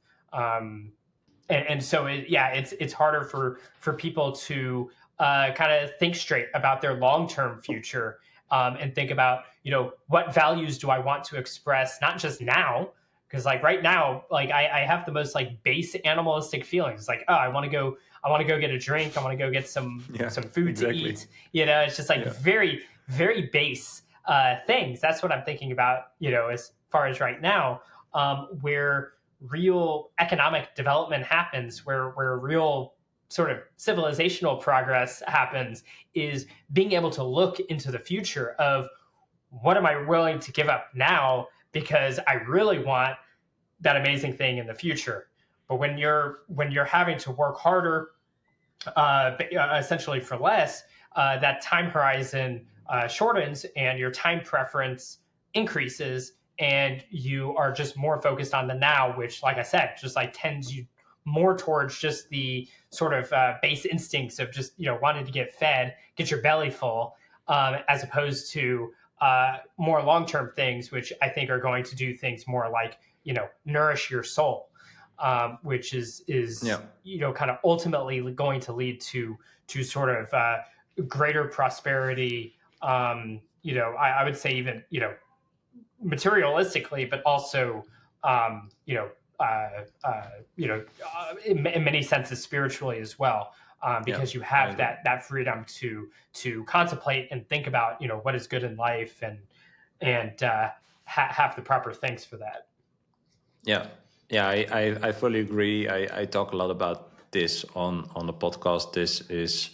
And so it's harder for people to kind of think straight about their long-term future and think about, what values do I want to express, not just now, because like right now, like I have the most like base animalistic feelings, like, oh, I want to go get a drink, I want to go get some food to eat. It's just like very, very base things. That's what I'm thinking about, as far as right now, where real economic development happens, where real sort of civilizational progress happens, is being able to look into the future of, what am I willing to give up now because I really want that amazing thing in the future. But when you're having to work harder, essentially for less, that time horizon shortens and your time preference increases, and you are just more focused on the now, which, like I said, just like tends you more towards just the sort of base instincts of just, wanting to get fed, get your belly full, as opposed to more long-term things, which I think are going to do things more like, nourish your soul, which is kind of ultimately going to lead to sort of greater prosperity. I would say even, materialistically, but also, in many senses spiritually as well, because you have that freedom to contemplate and think about, what is good in life, and have the proper things for that. I fully agree. I talk a lot about this on the podcast. This is,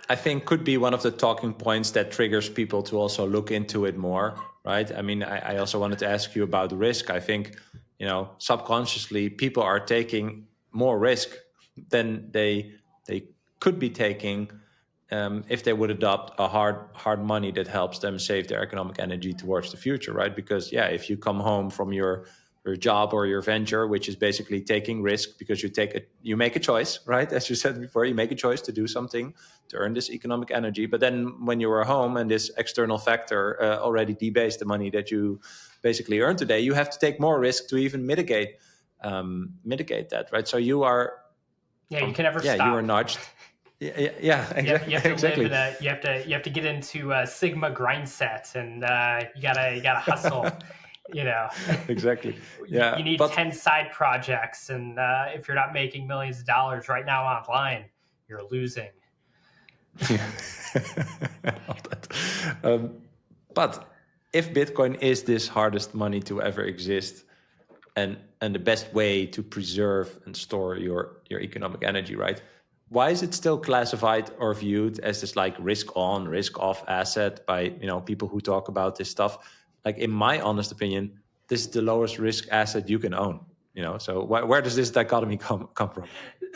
I think, could be one of the talking points that triggers people to also look into it more, right? I mean, I also wanted to ask you about risk. I think, subconsciously people are taking more risk than they could be taking if they would adopt a hard money that helps them save their economic energy towards the future, right? Because if you come home from your job or your venture, which is basically taking risk, because you make a choice, right? As you said before, you make a choice to do something to earn this economic energy. But then when you are home and this external factor already debased the money that you basically earned today, you have to take more risk to even mitigate that, right? So you are, you can never stop. You are nudged. Exactly. You have to live you have to get into a Sigma grind set, and you gotta hustle. Exactly. You need 10 side projects, and if you're not making millions of dollars right now online, you're losing. But if Bitcoin is this hardest money to ever exist, and the best way to preserve and store your economic energy, right? Why is it still classified or viewed as this like risk on, risk off asset by, you know, people who talk about this stuff? Like, in my honest opinion, this is the lowest risk asset you can own, you know? So where does this dichotomy come from?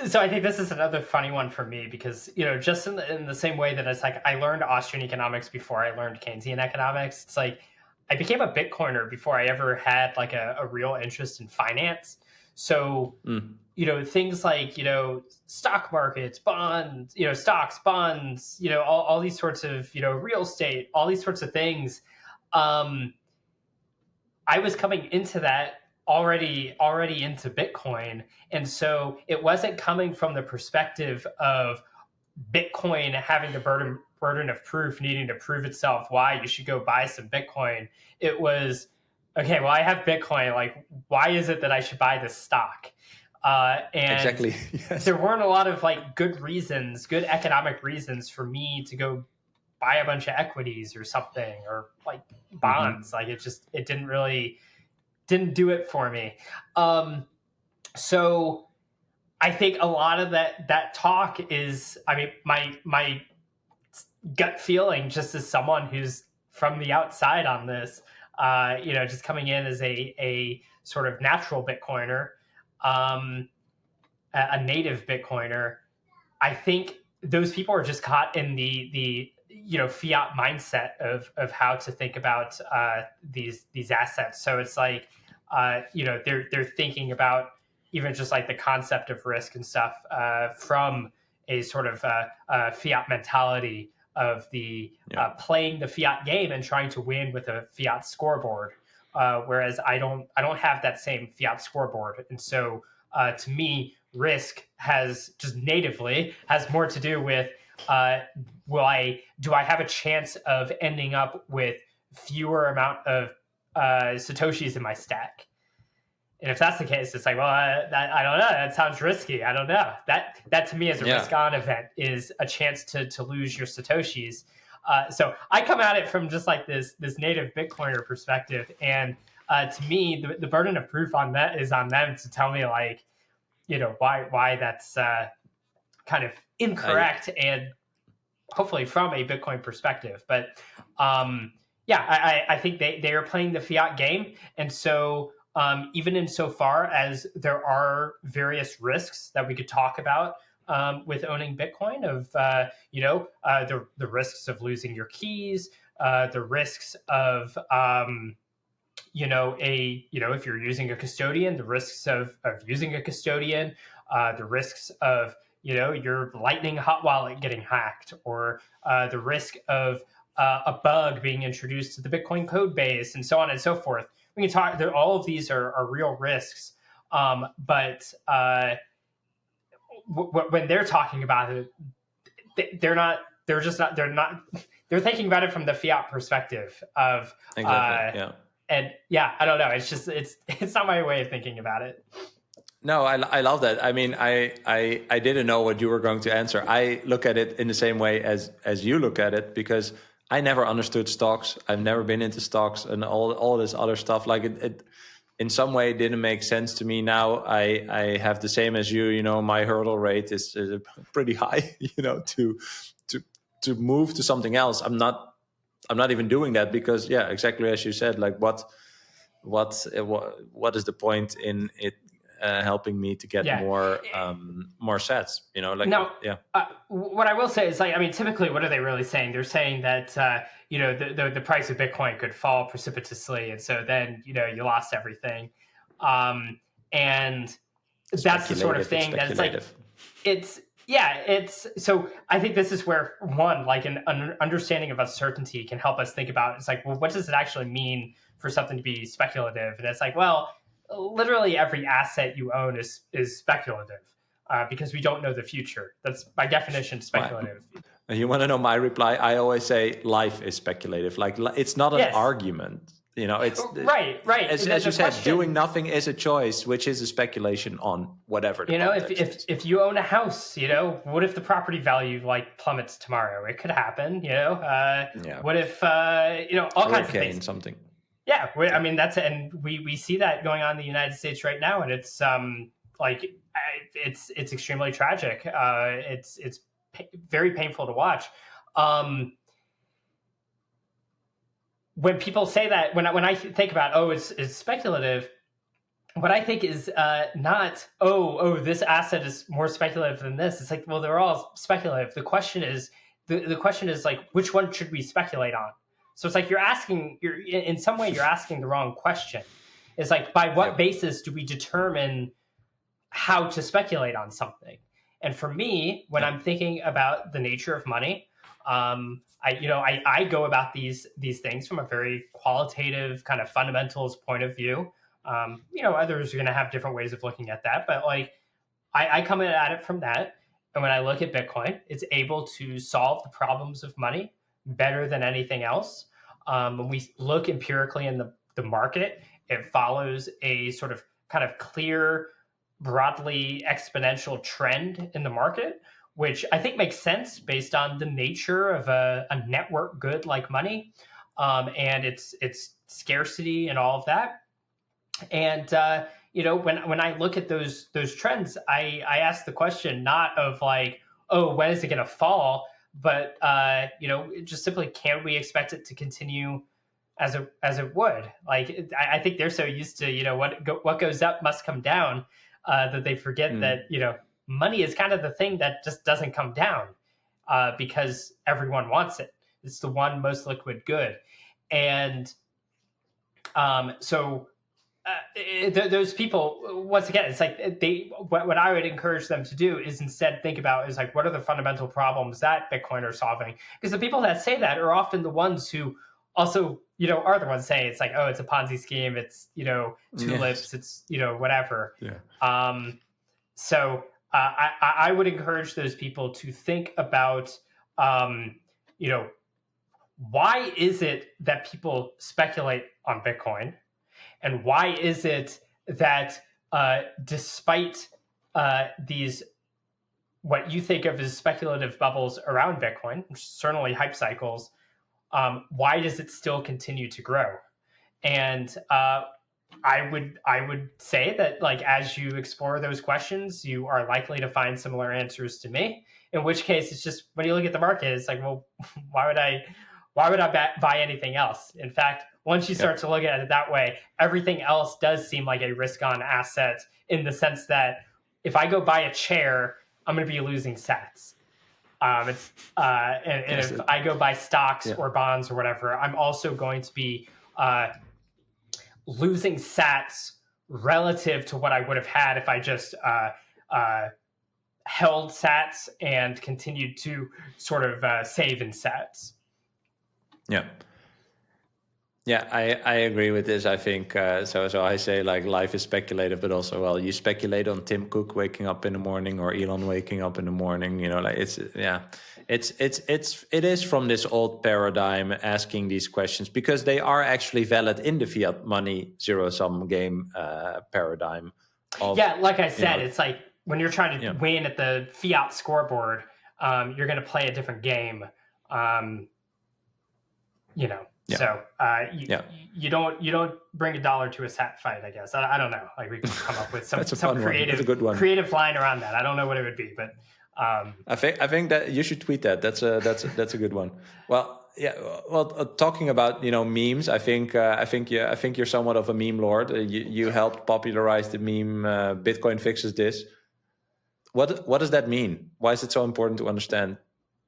So I think this is another funny one for me because, you know, just in the same way that it's like I learned Austrian economics before I learned Keynesian economics, it's like I became a Bitcoiner before I ever had like a real interest in finance. So, you know, things like, you know, stock markets, bonds, you know, stocks, bonds, you know, all these sorts of, you know, real estate, all these sorts of things. I was coming into that already into Bitcoin. And so it wasn't coming from the perspective of Bitcoin having the burden of proof, needing to prove itself why you should go buy some Bitcoin. It was, okay, well, I have Bitcoin. Like, why is it that I should buy this stock? And exactly. Yes. There weren't a lot of like good reasons, good economic reasons for me to go buy a bunch of equities or something, or like bonds. Like it didn't do it for me. So I think a lot of that talk is, I mean, my gut feeling, just as someone who's from the outside on this, you know, just coming in as a sort of natural Bitcoiner, a native Bitcoiner, I think those people are just caught in the you know, fiat mindset of how to think about these assets. So it's like, you know, they're thinking about even just like the concept of risk and stuff from a sort of fiat mentality of the playing the fiat game and trying to win with a fiat scoreboard. Whereas I don't have that same fiat scoreboard, and so to me, risk has just natively has more to do with do I have a chance of ending up with fewer amount of Satoshis in my stack? And if that's the case, it's like, well, I don't know. That sounds risky. I don't know. That to me as a risk-on event is a chance to lose your Satoshis. So I come at it from just like this native Bitcoiner perspective. And to me, the burden of proof on that is on them to tell me, like, you know, why that's kind of incorrect, and hopefully from a Bitcoin perspective. But I think they are playing the fiat game. And so even insofar as there are various risks that we could talk about with owning Bitcoin, of the risks of losing your keys, the risks of if you're using a custodian, the risks of using a custodian, the risks of your Lightning hot wallet getting hacked, or the risk of a bug being introduced to the Bitcoin code base, and so on and so forth. We can talk. All of these are real risks, but when they're talking about it, they're not. They're just not. They're not. They're thinking about it from the fiat perspective of. Exactly. Yeah. And yeah, I don't know. It's just it's not my way of thinking about it. No, I love that. I mean, I didn't know what you were going to answer. I look at it in the same way as you look at it, because I never understood stocks. I've never been into stocks and all this other stuff. Like it in some way didn't make sense to me. Now I have the same as you. You know, my hurdle rate is pretty high. You know, to move to something else. I'm not even doing that because, yeah, exactly as you said. Like what is the point in it? Helping me to get more sets, you know, like now. What I will say is, like, I mean, typically, what are they really saying? They're saying that the price of Bitcoin could fall precipitously, and so then you lost everything, and that's the sort of thing that it's like so I think this is where an understanding of uncertainty can help us think about. It's like, well, what does it actually mean for something to be speculative? And it's like, well, literally every asset you own is speculative because we don't know the future. That's by definition speculative. You want to know my reply? I always say life is speculative. Like, it's not an argument. It's right. As you said, doing nothing is a choice, which is a speculation on whatever. If you own a house, what if the property value plummets tomorrow? It could happen. What if all kinds of things. Something. Yeah, I mean and we see that going on in the United States right now, and it's it's extremely tragic. It's very painful to watch. When people say that, when I think about it's speculative, what I think is not this asset is more speculative than this. It's like, well, they're all speculative. The question is the question is like, which one should we speculate on? So it's like you're in some way you're asking the wrong question. It's like, by what basis do we determine how to speculate on something? And for me, when I'm thinking about the nature of money, I go about these things from a very qualitative kind of fundamentals point of view. Others are going to have different ways of looking at that, but I come at it from that. And when I look at Bitcoin, it's able to solve the problems of money better than anything else. When we look empirically in the market, it follows a sort of kind of clear, broadly exponential trend in the market, which I think makes sense based on the nature of a network good like money, and its scarcity and all of that. And when I look at those trends, I ask the question not of like, when is it going to fall, but just simply, can we expect it to continue as it would? Like, I think they're so used to what goes up must come down, that they forget that money is kind of the thing that just doesn't come down, because everyone wants it. It's the one most liquid good. And those people, once again, it's like what I would encourage them to do is instead think about is like, what are the fundamental problems that Bitcoin are solving? Because the people that say that are often the ones who also, are the ones saying it's like, it's a Ponzi scheme. It's, tulips. Yes. It's, whatever. Yeah. So I would encourage those people to think about, why is it that people speculate on Bitcoin? And why is it that despite these, what you think of as speculative bubbles around Bitcoin, certainly hype cycles, why does it still continue to grow? And I would say that, like, as you explore those questions, you are likely to find similar answers to me. In which case, it's just, when you look at the market, it's like, well, why would I buy anything else? In fact, once you start to look at it that way, everything else does seem like a risk-on asset, in the sense that if I go buy a chair, I'm going to be losing sats. And if I go buy stocks or bonds or whatever, I'm also going to be losing sats relative to what I would have had if I just held sats and continued to sort of save in sats. Yeah. Yeah, I agree with this. I think so I say, like, life is speculative, but also, well, you speculate on Tim Cook waking up in the morning or Elon waking up in the morning. It is from this old paradigm, asking these questions, because they are actually valid in the fiat money zero sum game paradigm. Like I said, it's like when you're trying to win at the fiat scoreboard, you're going to play a different game. So you don't bring a dollar to a sat fight, I guess. I don't know. Like, we can come up with some creative line around that. I don't know what it would be, but I think that you should tweet that. That's a good one. Well, yeah. Well, talking about memes, I think you're somewhat of a meme lord. You helped popularize the meme. Bitcoin fixes this. What does that mean? Why is it so important to understand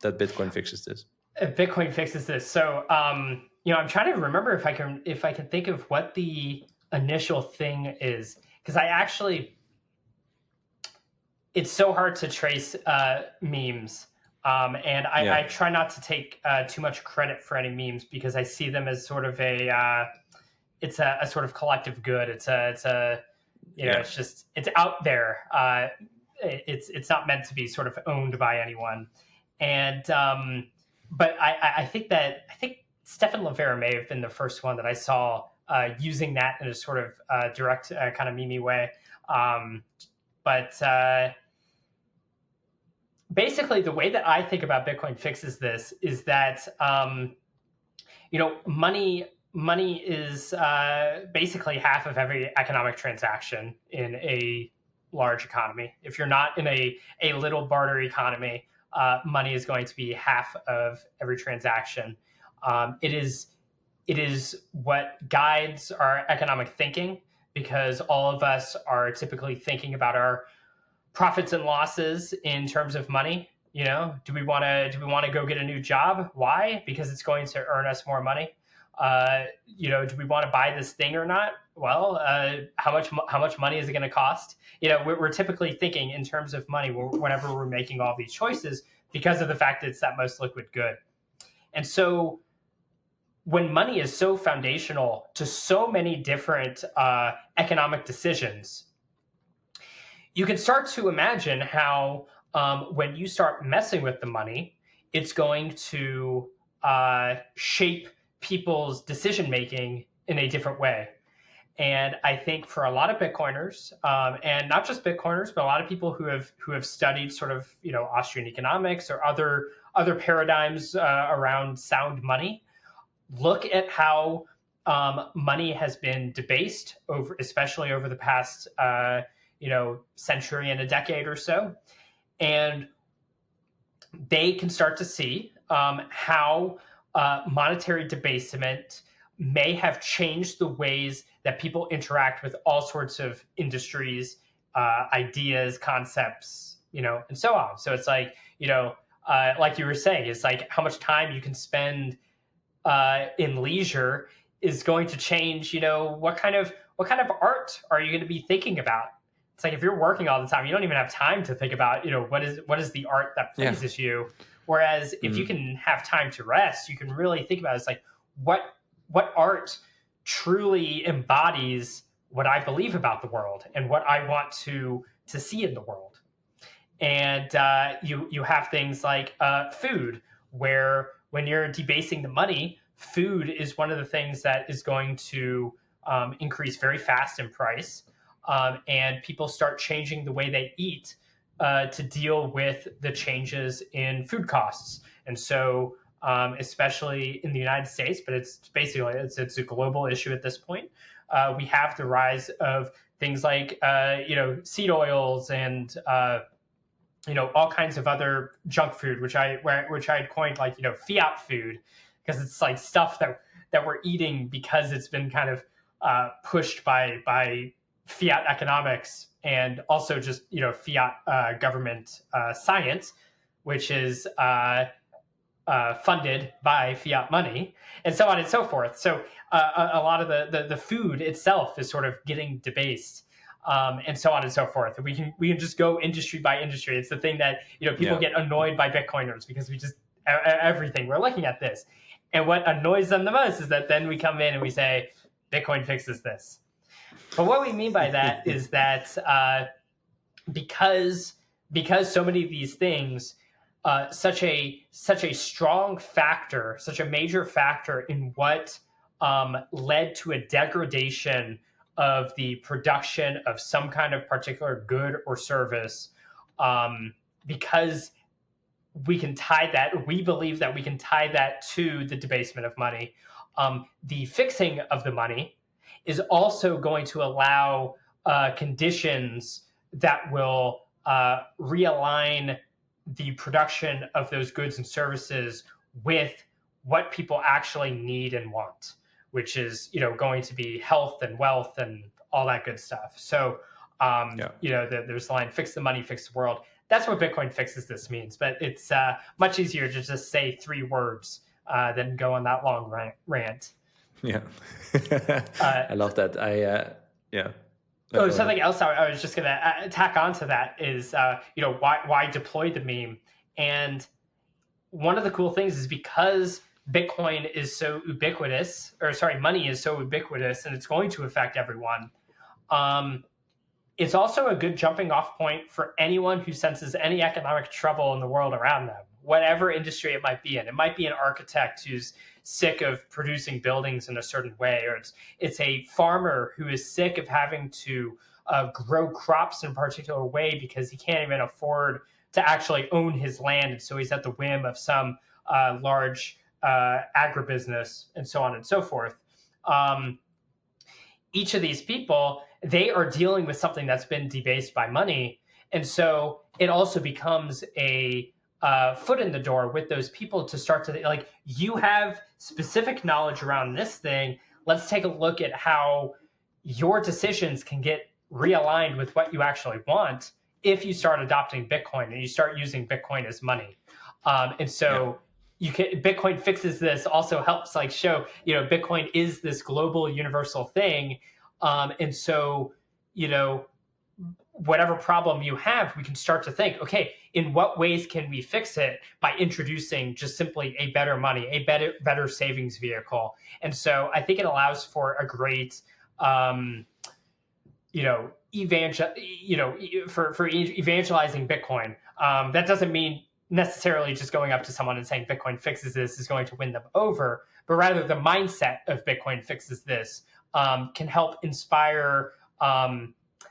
that Bitcoin fixes this? Bitcoin fixes this. So, I'm trying to remember if I can think of what the initial thing is, because it's so hard to trace memes, and I try not to take too much credit for any memes, because I see them as sort of it's a sort of collective good. It's out there. It's not meant to be sort of owned by anyone, and but I think Stefan Livera may have been the first one that I saw using that in a sort of direct kind of meme way. But basically, the way that I think about Bitcoin fixes this is that money is basically half of every economic transaction in a large economy. If you're not in a little barter economy, money is going to be half of every transaction. It is what guides our economic thinking, because all of us are typically thinking about our profits and losses in terms of money. Do we want to go get a new job? Why? Because it's going to earn us more money. Do we want to buy this thing or not? Well, how much money is it going to cost? We're typically thinking in terms of money whenever we're making all these choices, because of the fact that it's that most liquid good. And so when money is so foundational to so many different economic decisions, you can start to imagine how when you start messing with the money, it's going to shape people's decision making in a different way. And I think for a lot of Bitcoiners, and not just Bitcoiners, but a lot of people who have studied sort of Austrian economics or other paradigms around sound money, look at how money has been debased especially over the past century and a decade or so, and they can start to see how monetary debasement may have changed the ways that people interact with all sorts of industries, ideas, concepts, and so on. So it's like, like you were saying, it's like how much time you can spend in leisure is going to change, what kind of art are you going to be thinking about? It's like if you're working all the time, you don't even have time to think about, what is the art that pleases you. Whereas if you can have time to rest, you can really think about it. It's like what art truly embodies what I believe about the world and what I want to see in the world. And you have things like food, where when you're debasing the money, food is one of the things that is going to increase very fast in price. And people start changing the way they eat to deal with the changes in food costs. And so, especially in the United States, but it's basically it's a global issue at this point. We have the rise of things like seed oils and all kinds of other junk food, which I had coined like Fiat food, because it's like stuff that we're eating because it's been kind of pushed by fiat economics, and also just fiat government science, which is funded by fiat money, and so on and so forth. So a lot of the food itself is sort of getting debased, and so on and so forth. We can just go industry by industry. It's the thing that people get annoyed by Bitcoiners, because we just everything we're looking at this, and what annoys them the most is that then we come in and we say Bitcoin fixes this. But what we mean by that is that because so many of these things, such a strong factor, such a major factor in what led to a degradation of the production of some kind of particular good or service, because we believe that we can tie that to the debasement of money. The fixing of the money is also going to allow conditions that will realign the production of those goods and services with what people actually need and want, which is going to be health and wealth and all that good stuff. So there's the line, fix the money, fix the world. That's what Bitcoin fixes this means, but it's much easier to just say 3 words than go on that long rant. Yeah. I love that. Something else I was just going to tack onto that is, why deploy the meme? And one of the cool things is because Bitcoin is so ubiquitous, money is so ubiquitous, and it's going to affect everyone. It's also a good jumping off point for anyone who senses any economic trouble in the world around them, whatever industry it might be in. It might be an architect who's sick of producing buildings in a certain way, or it's a farmer who is sick of having to grow crops in a particular way because he can't even afford to actually own his land, and so he's at the whim of some large agribusiness, and so on and so forth. Each of these people, they are dealing with something that's been debased by money, and so it also becomes a foot in the door with those people to start to, like, you have specific knowledge around this thing. Let's take a look at how your decisions can get realigned with what you actually want if you start adopting Bitcoin and you start using Bitcoin as money. And so Bitcoin fixes this, also helps like show, Bitcoin is this global universal thing. And so, whatever problem you have, we can start to think, okay, in what ways can we fix it by introducing just simply a better money, a better savings vehicle? And so I think it allows for a great, for evangelizing Bitcoin. That doesn't mean necessarily just going up to someone and saying Bitcoin fixes this is going to win them over, but rather the mindset of Bitcoin fixes this can help inspire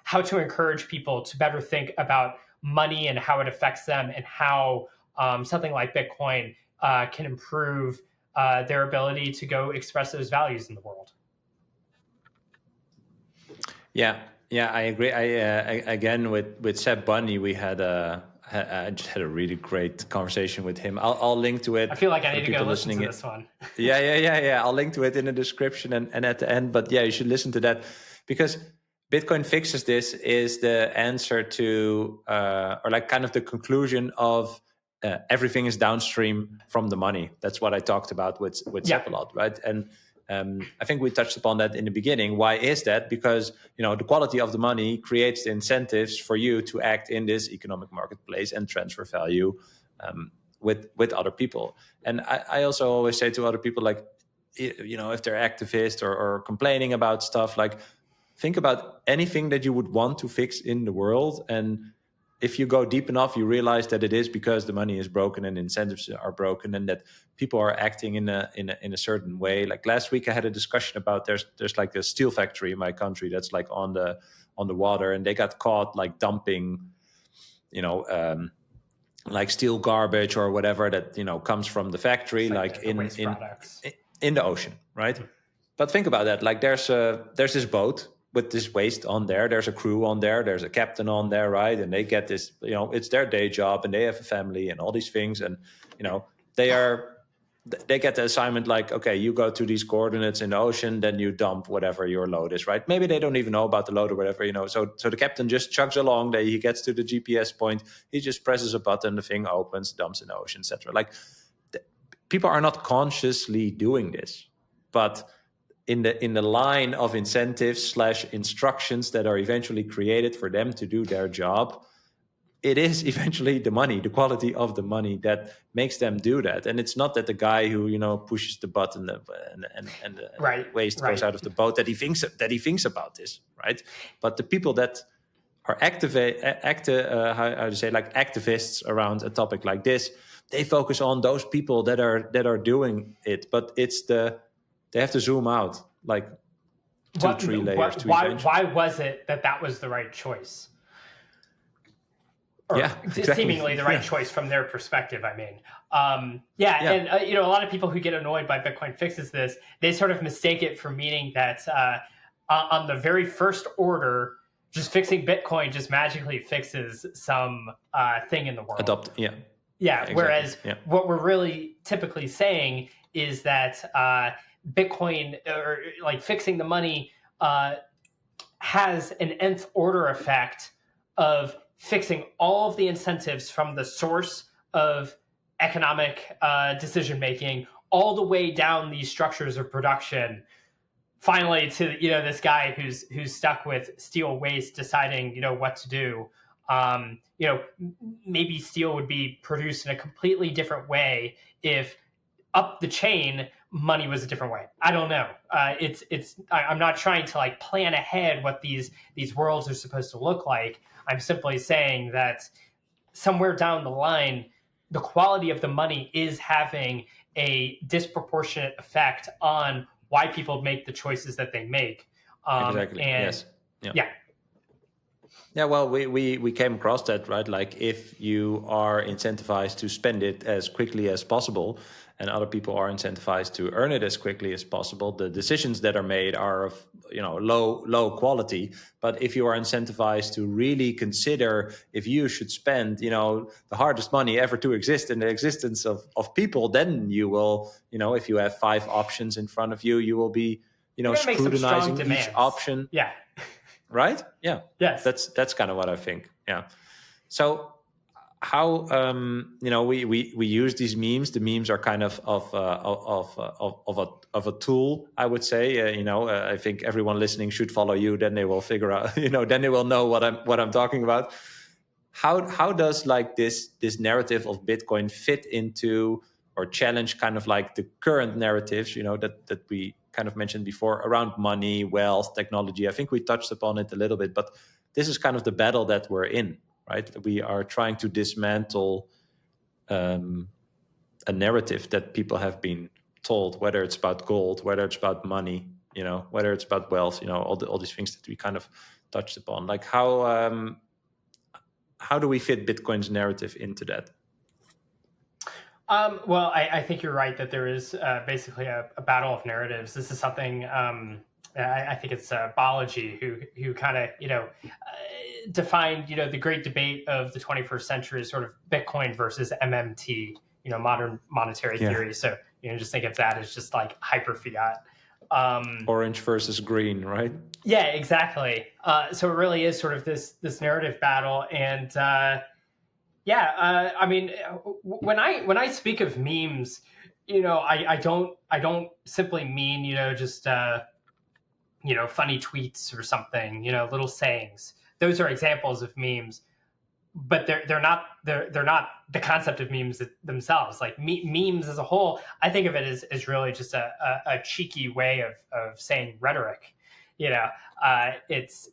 how to encourage people to better think about money and how it affects them, and how something like Bitcoin can improve their ability to go express those values in the world. Yeah, I agree. Again, with Seb Bunny, we had I just had a really great conversation with him. I'll link to it. I feel like I need to go listen to this one. Yeah. I'll link to it in the description and at the end. But yeah, you should listen to that, because Bitcoin fixes this is the answer to, or like kind of the conclusion of everything is downstream from the money. That's what I talked about with Seb a lot, right? And I think we touched upon that in the beginning. Why is that? Because the quality of the money creates the incentives for you to act in this economic marketplace and transfer value with other people. And I also always say to other people, like, if they're activists or complaining about stuff, like, think about anything that you would want to fix in the world, and if you go deep enough, you realize that it is because the money is broken and incentives are broken, and that people are acting in a certain way. Like last week, I had a discussion about there's like a steel factory in my country that's like on the water, and they got caught like dumping, like steel garbage or whatever that comes from the factory, like in the ocean, right? Mm-hmm. But think about that. Like there's this boat with this waste on there. There's a crew on there. There's a captain on there, right? And they get this, it's their day job, and they have a family and all these things. And, they get the assignment like, okay, you go to these coordinates in the ocean, then you dump whatever your load is, right? Maybe they don't even know about the load or whatever, So the captain just chugs along. He gets to the GPS point. He just presses a button, the thing opens, dumps in the ocean, etc. Like people are not consciously doing this, but in the line of incentives / instructions that are eventually created for them to do their job, it is eventually the money, the quality of the money, that makes them do that. And it's not that the guy who pushes the button and the waste goes out of the boat that he thinks about this, right? But the people that are activists around a topic like this, they focus on those people that are doing it. But they have to zoom out like 2-3 layers. Why was it that was the right choice? Or exactly. Seemingly the right choice from their perspective, I mean. And a lot of people who get annoyed by Bitcoin fixes this, they sort of mistake it for meaning that on the very first order, just fixing Bitcoin just magically fixes some thing in the world. Yeah, exactly. Whereas what we're really typically saying is that Bitcoin, or like fixing the money, has an nth order effect of fixing all of the incentives from the source of economic decision making all the way down these structures of production, finally to this guy who's stuck with steel waste deciding what to do. Maybe steel would be produced in a completely different way if up the chain money was a different way. I don't know. I'm not trying to like plan ahead what these worlds are supposed to look like. I'm simply saying that somewhere down the line, the quality of the money is having a disproportionate effect on why people make the choices that they make. Exactly. And Yes. Yeah. yeah, Yeah, well, we came across that, right? Like if you are incentivized to spend it as quickly as possible and other people are incentivized to earn it as quickly as possible, the decisions that are made are of, low quality. But if you are incentivized to really consider if you should spend, the hardest money ever to exist in the existence of people, then you will, if you have 5 options in front of you, you will be, you're gonna make some strong scrutinizing each demands. option. Yeah. Right? Yeah. Yes. That's kind of what I think. Yeah. So how we use these memes. The memes are kind of a tool, I would say. I think everyone listening should follow you. Then they will figure out. Then they will know what I'm talking about. How does like this narrative of Bitcoin fit into or challenge kind of like the current narratives, that we kind of mentioned before around money, wealth, technology? I think we touched upon it a little bit, but this is kind of the battle that we're in, right? We are trying to dismantle a narrative that people have been told, whether it's about gold, whether it's about money, whether it's about wealth, all these things that we kind of touched upon. Like how do we fit Bitcoin's narrative into that? Well, I think you're right that there is basically a battle of narratives. This is something I think it's Balaji who kind of defined the great debate of the 21st century as sort of Bitcoin versus MMT, modern monetary theory. So just think of that as just like hyper fiat. Orange versus green, right? Yeah, exactly. So it really is sort of this narrative battle, and I mean, when I speak of memes, I don't simply mean just funny tweets or something, little sayings. Those are examples of memes, but they're not the concept of memes themselves. Like memes as a whole, I think of it as really just a cheeky way of saying rhetoric. It's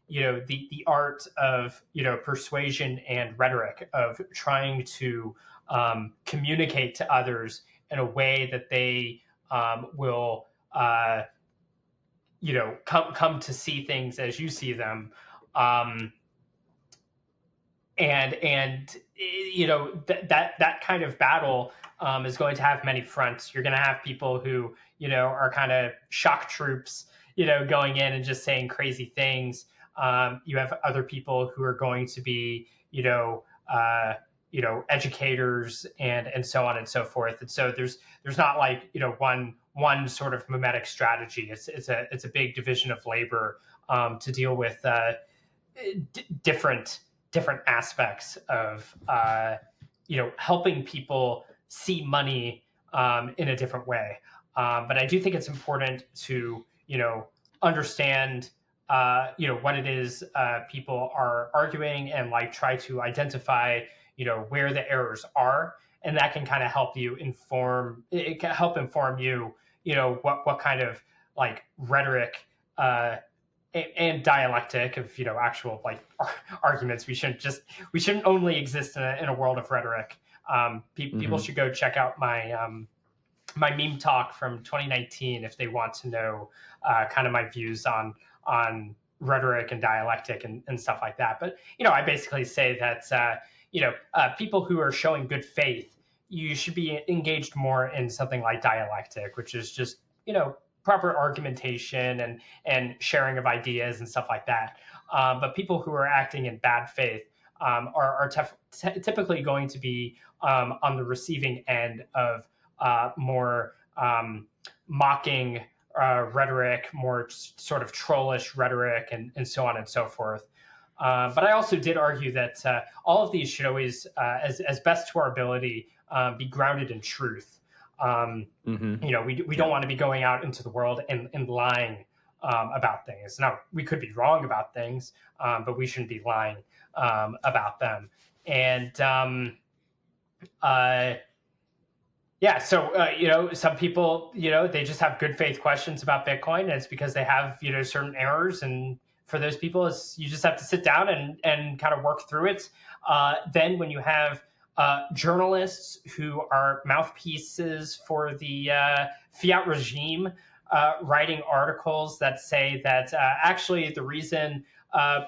the art of persuasion and rhetoric, of trying to communicate to others in a way that they will come to see things as you see them. That kind of battle is going to have many fronts. You're going to have people who are kind of shock troops, going in and just saying crazy things. You have other people who are going to be educators and so on and so forth. And so there's not like one sort of mimetic strategy. It's a big division of labor to deal with different aspects of helping people see money in a different way. But I do think it's important to understand what it is people are arguing, and like try to identify where the errors are, and that can kind of help you inform. It can help inform you what kind of like rhetoric and dialectic of actual like arguments. We shouldn't only exist in a world of rhetoric. People should go check out my my meme talk from 2019 if they want to know kind of my views on rhetoric and dialectic and stuff like that. But I basically say that people who are showing good faith, you should be engaged more in something like dialectic, which is just proper argumentation and sharing of ideas and stuff like that. But people who are acting in bad faith are typically going to be on the receiving end of more mocking rhetoric, more sort of trollish rhetoric, and so on and so forth. But I also did argue that all of these should always, as best to our ability, be grounded in truth. We don't want to be going out into the world and lying about things. Now, we could be wrong about things, but we shouldn't be lying about them. And some people, they just have good faith questions about Bitcoin, and it's because they have certain errors. And for those people, you just have to sit down and kind of work through it. Then when you have journalists who are mouthpieces for the Fiat regime writing articles that say that actually the reason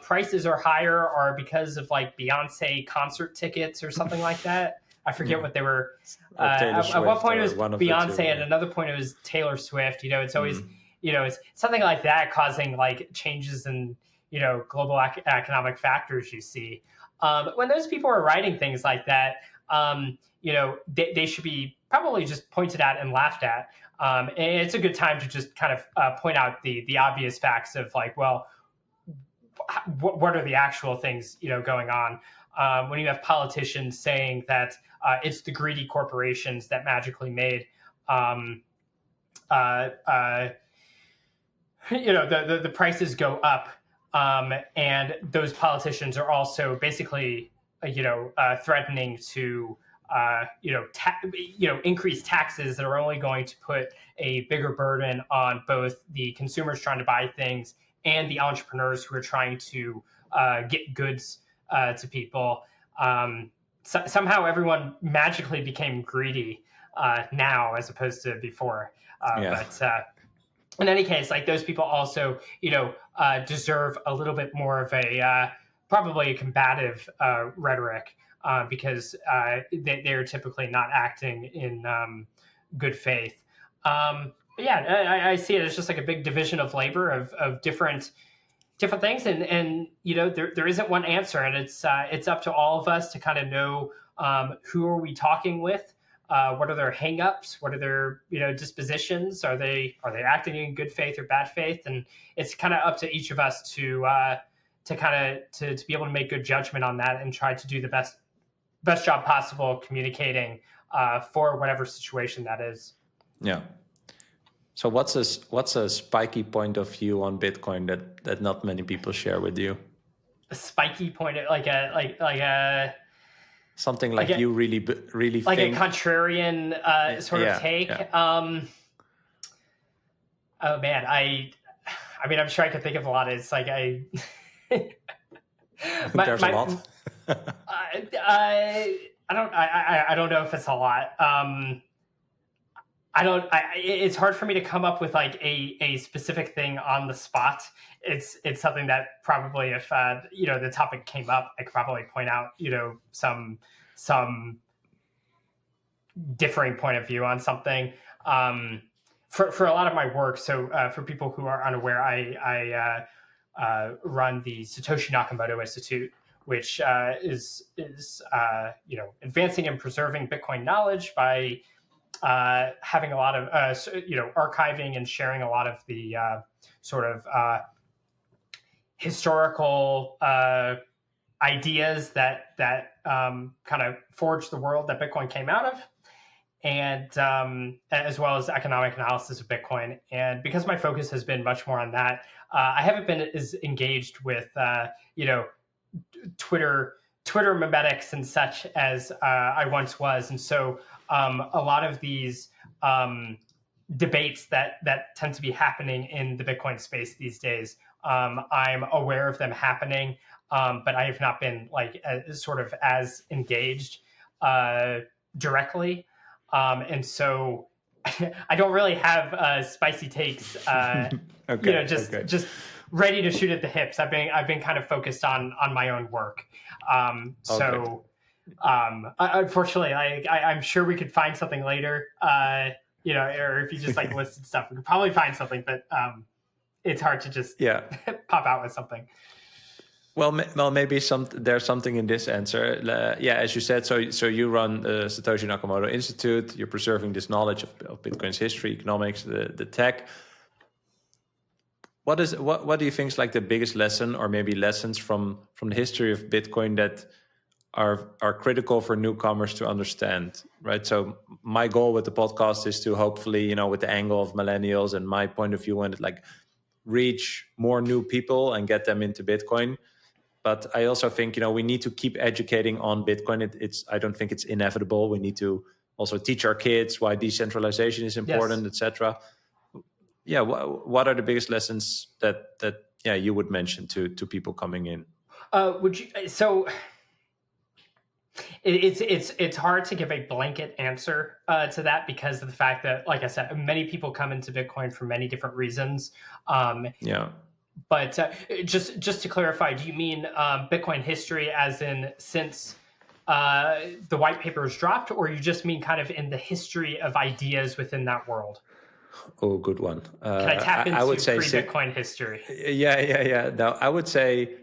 prices are higher are because of like Beyonce concert tickets or something like that. I forget what they were. At one point it was Beyonce, at another point it was Taylor Swift. You know, it's always it's something like that causing like changes in global economic factors. You see, when those people are writing things like that, they should be probably just pointed at and laughed at. And it's a good time to just kind of point out the obvious facts of like, well, what are the actual things going on when you have politicians saying that it's the greedy corporations that magically made the prices go up, and those politicians are also basically threatening to increase taxes that are only going to put a bigger burden on both the consumers trying to buy things and the entrepreneurs who are trying to get goods to people. Somehow everyone magically became greedy now as opposed to before. But in any case, like those people also, deserve a little bit more of a probably a combative rhetoric because they're typically not acting in good faith. But yeah, I see it as just like a big division of labor of different things, and there isn't one answer, and it's up to all of us to kind of know who are we talking with, what are their hangups, what are their dispositions, are they acting in good faith or bad faith, and it's kind of up to each of us to be able to make good judgment on that and try to do the best job possible communicating for whatever situation that is. Yeah. So what's a spiky point of view on Bitcoin that not many people share with you? A spiky point, like a something like you really like think? a contrarian sort of take. Yeah. Oh man, I mean, I'm sure I could think of a lot. It's like there's a lot. I don't know if it's a lot. It's hard for me to come up with like a specific thing on the spot. It's something that probably if the topic came up, I could probably point out some differing point of view on something. For a lot of my work, so for people who are unaware, I run the Satoshi Nakamoto Institute, which is advancing and preserving Bitcoin knowledge by having a lot of archiving and sharing a lot of the sort of historical ideas that kind of forged the world that Bitcoin came out of, and as well as economic analysis of Bitcoin. And because my focus has been much more on that, I haven't been as engaged with Twitter memetics and such as I once was, and so a lot of these debates that tend to be happening in the Bitcoin space these days, I'm aware of them happening, but I have not been like sort of as engaged directly, and so I don't really have spicy takes. Just ready to shoot at the hips. I've been kind of focused on my own work. Unfortunately, I'm sure we could find something later. Or if you just like listed stuff, we could probably find something. But it's hard to just pop out with something. Well, maybe there's something in this answer. As you said, so you run the Satoshi Nakamoto Institute. You're preserving this knowledge of Bitcoin's history, economics, the tech. What do you think is like the biggest lesson, or maybe lessons from the history of Bitcoin that are critical for newcomers to understand, right? So my goal with the podcast is to hopefully, with the angle of millennials and my point of view, and like reach more new people and get them into Bitcoin. But I also think, we need to keep educating on Bitcoin. I don't think it's inevitable. We need to also teach our kids why decentralization is important, etc. Yeah, what are the biggest lessons that you would mention to people coming in? Would you? So It's hard to give a blanket answer to that because of the fact that, like I said, many people come into Bitcoin for many different reasons. Yeah. But just to clarify, do you mean Bitcoin history, as in since the white paper was dropped, or you just mean kind of in the history of ideas within that world? Oh, good one. Can I tap I would into say, pre-Bitcoin history? yeah. No, I would say,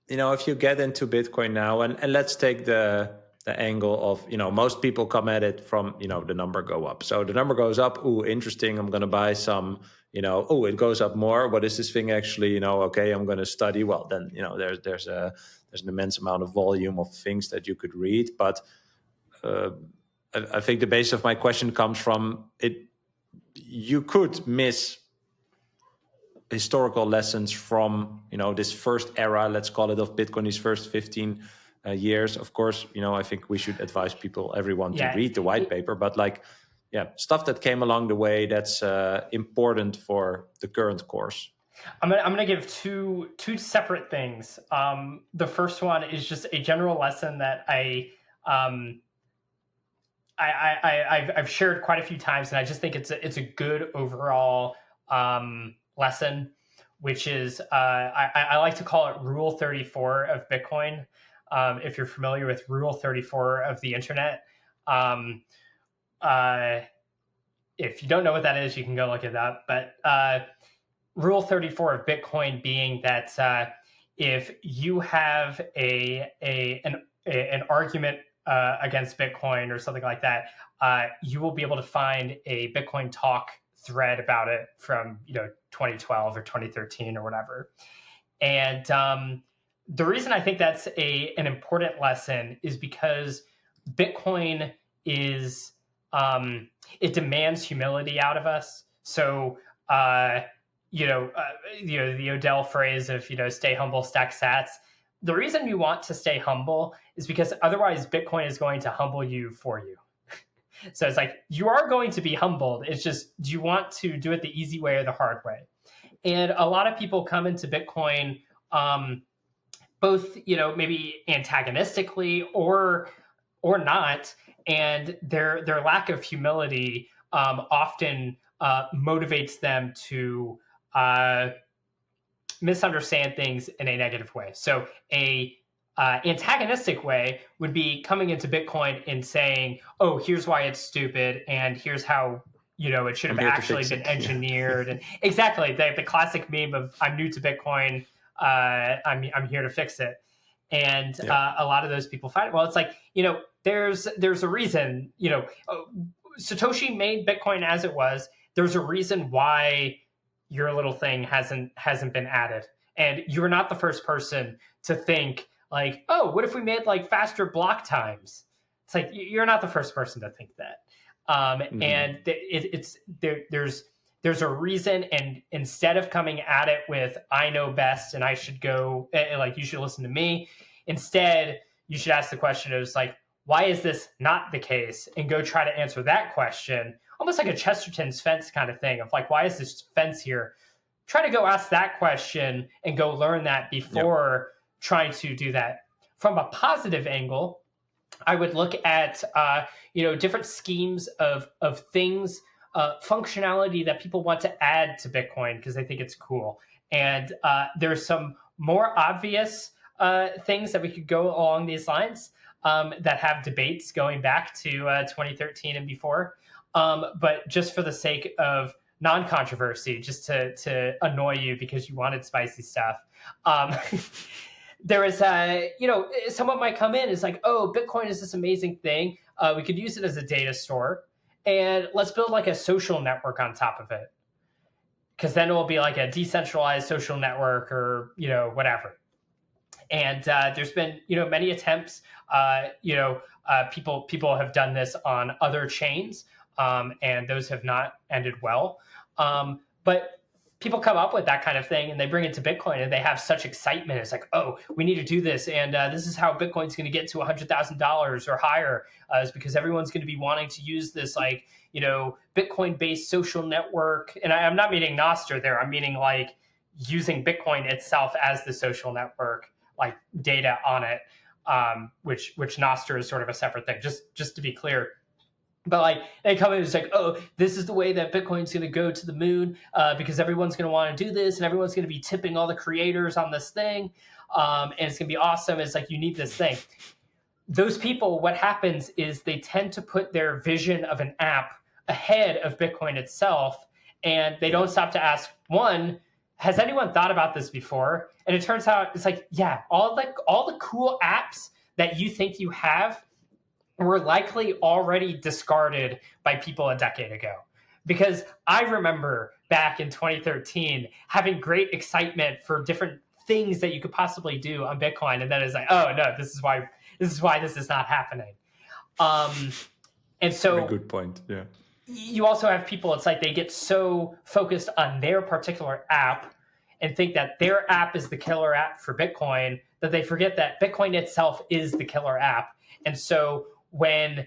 if you get into Bitcoin now, and let's take the angle of, most people come at it from, the number go up. So the number goes up. Ooh, interesting. I'm going to buy some, oh, it goes up more. What is this thing actually? Okay, I'm going to study. Well, then, there's an immense amount of volume of things that you could read. But I think the base of my question comes from it. You could miss historical lessons from this first era, let's call it, of Bitcoin, these first 15 years. Of course, I think we should advise everyone to read the white paper, but stuff that came along the way that's important for the current course. I'm gonna give two separate things. The first one is just a general lesson that I've shared quite a few times, and I just think it's a good overall lesson, which is I like to call it Rule 34 of Bitcoin. If you're familiar with Rule 34 of the internet, if you don't know what that is, you can go look it up. But Rule 34 of Bitcoin being that if you have an argument against Bitcoin or something like that, you will be able to find a Bitcoin talk thread about it from 2012 or 2013 or whatever. And the reason I think that's an important lesson is because Bitcoin is it demands humility out of us. So the Odell phrase of stay humble, stack sats. The reason you want to stay humble is because otherwise Bitcoin is going to humble you for you. So it's like, you are going to be humbled. It's just, do you want to do it the easy way or the hard way? And a lot of people come into Bitcoin both, maybe antagonistically or not. And their lack of humility often motivates them to misunderstand things in a negative way. So a antagonistic way would be coming into Bitcoin and saying, oh, here's why it's stupid, and here's how it should have actually been engineered. And exactly the classic meme of I'm new to Bitcoin, I'm here to fix it. And a lot of those people find it. Well, it's like, there's a reason, Satoshi made Bitcoin as it was. There's a reason why your little thing hasn't been added. And you're not the first person to think like, oh, what if we made like faster block times? It's like, you're not the first person to think that. And there's a reason. And instead of coming at it with, I know best and I should go, like, you should listen to me, instead, you should ask the question of like, why is this not the case? And go try to answer that question, almost like a Chesterton's fence kind of thing of like, why is this fence here? Try to go ask that question and go learn that before trying to do that. From a positive angle, I would look at different schemes of things, functionality that people want to add to Bitcoin because they think it's cool. And there's some more obvious things that we could go along these lines that have debates going back to 2013 and before. But just for the sake of non-controversy, just to annoy you because you wanted spicy stuff, there is someone might come in, is like, oh, Bitcoin is this amazing thing. We could use it as a data store, and let's build like a social network on top of it, because then it will be like a decentralized social network or whatever. And there's been many attempts. People have done this on other chains, and those have not ended well. But people come up with that kind of thing and they bring it to Bitcoin and they have such excitement. It's like, oh, we need to do this. And this is how Bitcoin's going to get to $100,000 or higher, is because everyone's going to be wanting to use this, like, Bitcoin-based social network. And I'm not meaning Nostr there. I'm meaning like using Bitcoin itself as the social network, like data on it. which Nostr is sort of a separate thing. Just to be clear. But like they come in and it's like, oh, this is the way that Bitcoin's going to go to the moon because everyone's going to want to do this and everyone's going to be tipping all the creators on this thing, and it's going to be awesome. It's like you need this thing. Those people, what happens is they tend to put their vision of an app ahead of Bitcoin itself, and they don't stop to ask, one, has anyone thought about this before? And it turns out it's like, yeah, all the cool apps that you think you have were likely already discarded by people a decade ago. Because I remember back in 2013 having great excitement for different things that you could possibly do on Bitcoin, and then it's like, oh no, this is why this is not happening. And so, very good point. Yeah. You also have people, it's like they get so focused on their particular app and think that their app is the killer app for Bitcoin that they forget that Bitcoin itself is the killer app. And so when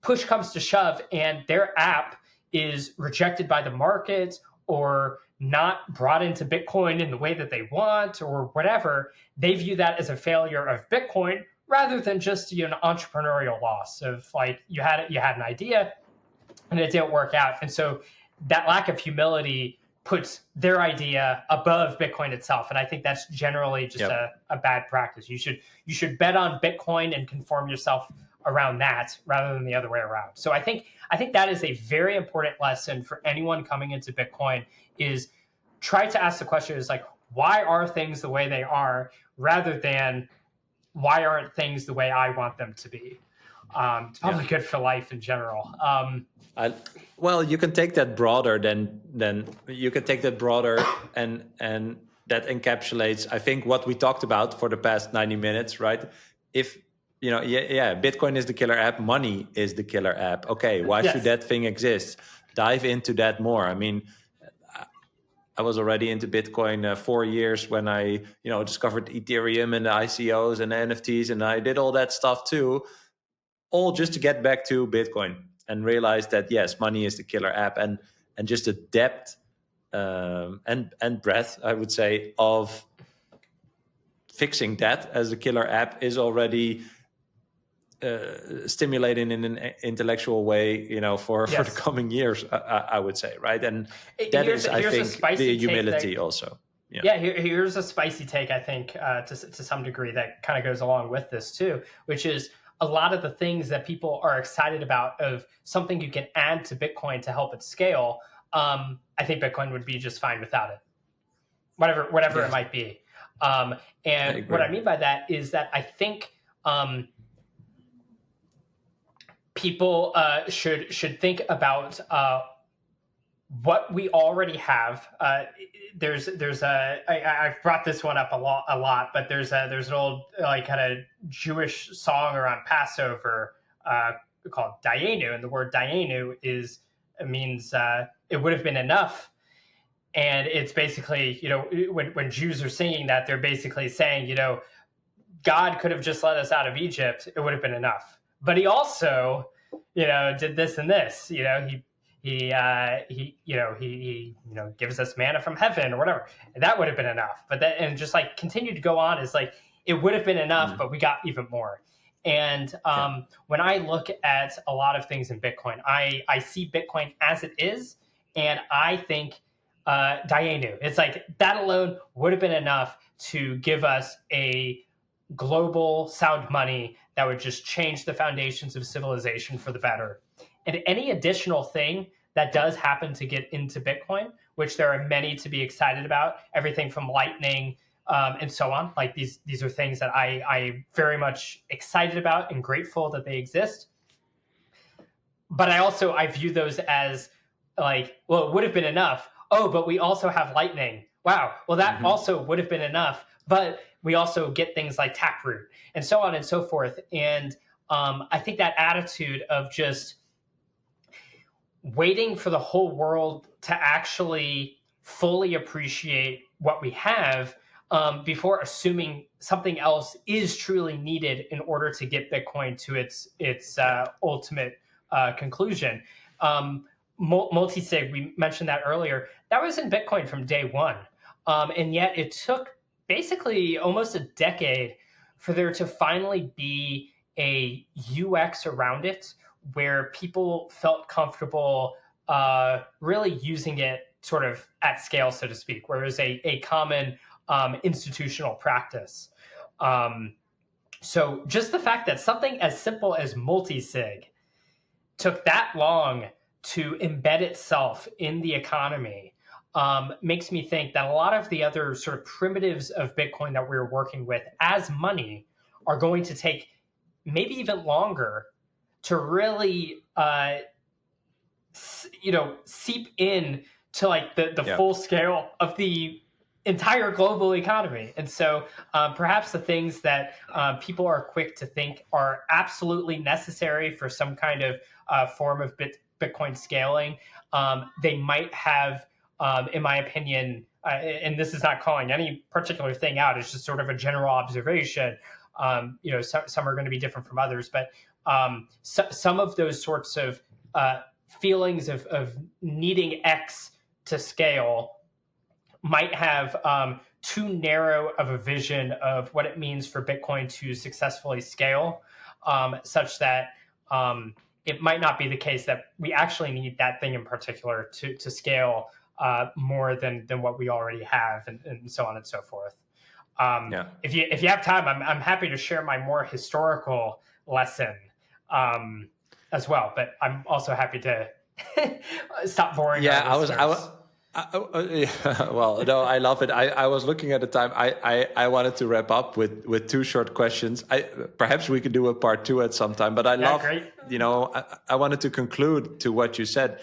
push comes to shove and their app is rejected by the market or not brought into Bitcoin in the way that they want or whatever, they view that as a failure of Bitcoin rather than just an entrepreneurial loss of like you had an idea and it didn't work out. And so that lack of humility puts their idea above Bitcoin itself. And I think that's generally just a bad practice. You should bet on Bitcoin and conform yourself around that rather than the other way around. So I think that is a very important lesson for anyone coming into Bitcoin is try to ask the question is like, why are things the way they are rather than why aren't things the way I want them to be? It's probably good for life in general. Well, you can take that broader than you can take that broader and that encapsulates, I think, what we talked about for the past 90 minutes, right? If Bitcoin is the killer app, money is the killer app. Okay, why should that thing exist? Dive into that more. I mean, I was already into Bitcoin 4 years when I discovered Ethereum and the ICOs and the NFTs, and I did all that stuff too, all just to get back to Bitcoin and realize that yes, money is the killer app, and just the depth and breadth, I would say, of fixing that as a killer app is already stimulating in an intellectual way, for the coming years, I would say, right? And that is, I think, the humility also. Yeah. Here's a spicy take, I think, to some degree that kind of goes along with this too, which is a lot of the things that people are excited about of something you can add to Bitcoin to help it scale. I think Bitcoin would be just fine without it, whatever it might be. And what I mean by that is that I think people should think about what we already have. I've brought this one up a lot, but there's an old kind of Jewish song around Passover called Dayenu, and the word Dayenu means it would have been enough. And it's basically, when Jews are singing that, they're basically saying, God could have just let us out of Egypt. It would have been enough. But he also, did this and this. He gives us manna from heaven or whatever. And that would have been enough. But that, and just like continue to go on is like, it would have been enough, but we got even more. And when I look at a lot of things in Bitcoin, I see Bitcoin as it is. And I think Dayenu, it's like that alone would have been enough to give us a global sound money that would just change the foundations of civilization for the better. And any additional thing that does happen to get into Bitcoin, which there are many to be excited about, everything from Lightning and so on. Like these are things that I very much excited about and grateful that they exist. But I view those as like, well, it would have been enough. Oh, but we also have Lightning. Wow. Well, that also would have been enough. But we also get things like Taproot and so on and so forth. And I think that attitude of just waiting for the whole world to actually fully appreciate what we have before assuming something else is truly needed in order to get Bitcoin to its ultimate conclusion. Multi-sig, we mentioned that earlier. That was in Bitcoin from day one. And yet it took basically almost a decade for there to finally be a UX around it where people felt comfortable really using it sort of at scale, so to speak, where there's a common institutional practice. So just the fact that something as simple as multi-sig took that long to embed itself in the economy makes me think that a lot of the other sort of primitives of Bitcoin that we're working with as money are going to take maybe even longer to really, seep in to like the full scale of the entire global economy. And so perhaps the things that people are quick to think are absolutely necessary for some kind of form of Bitcoin scaling, they might have, in my opinion, and this is not calling any particular thing out, it's just sort of a general observation. Some are going to be different from others, but some of those sorts of feelings of needing X to scale might have too narrow of a vision of what it means for Bitcoin to successfully scale, such that it might not be the case that we actually need that thing in particular to scale more than what we already have, and so on and so forth. If you have time, I'm happy to share my more historical lesson as well, but I'm also happy to stop boring. Well, no, I love it. I was looking at the time. I wanted to wrap up with two short questions. Perhaps we could do a part 2 at some time, but I wanted to conclude to what you said.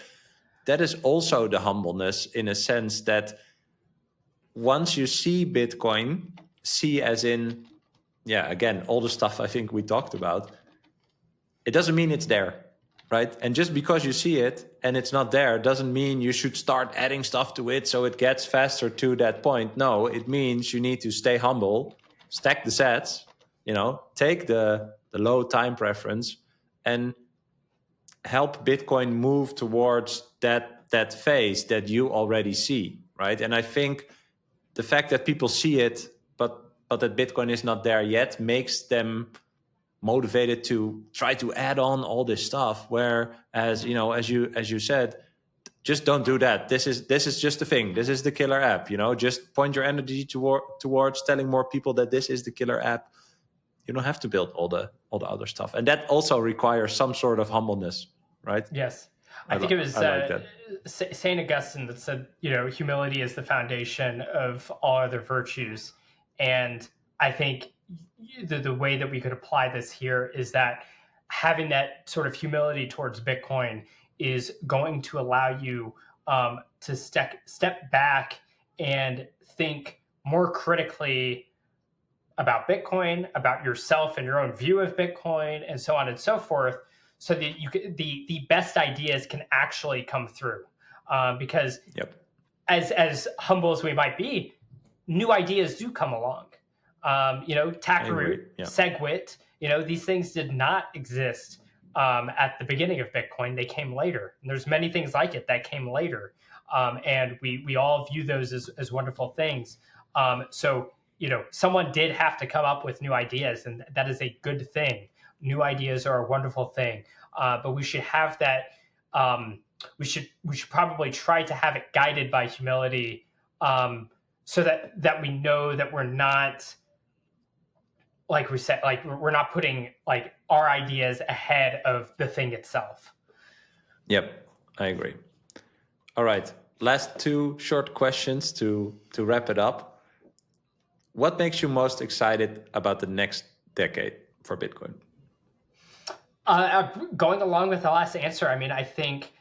That is also the humbleness, in a sense, that once you see Bitcoin, see as in, again, all the stuff I think we talked about, it doesn't mean it's there. Right. And just because you see it and it's not there doesn't mean you should start adding stuff to it so it gets faster to that point. No, it means you need to stay humble, stack the sats, take the low time preference and help Bitcoin move towards that phase that you already see. Right. And I think the fact that people see it, but that Bitcoin is not there yet, makes them motivated to try to add on all this stuff, whereas as you said, just don't do that. This is just the thing. This is the killer app. Just point your energy towards telling more people that this is the killer app. You don't have to build all the other stuff, and that also requires some sort of humbleness, right? Yes, I think it was Saint Augustine that said, humility is the foundation of all other virtues, and I think the way that we could apply this here is that having that sort of humility towards Bitcoin is going to allow you to step back and think more critically about Bitcoin, about yourself and your own view of Bitcoin, and so on and so forth, so that the best ideas can actually come through. Because as humble as we might be, new ideas do come along. Taproot, SegWit, these things did not exist at the beginning of Bitcoin. They came later. And there's many things like it that came later. And we all view those as wonderful things. So someone did have to come up with new ideas, and that is a good thing. New ideas are a wonderful thing. But we should have that. We should probably try to have it guided by humility, so that we know that we're not, like we said, like we're not putting like our ideas ahead of the thing itself. Yep, I agree. All right, last 2 short questions to wrap it up. What makes you most excited about the next decade for Bitcoin? Going along with the last answer, I think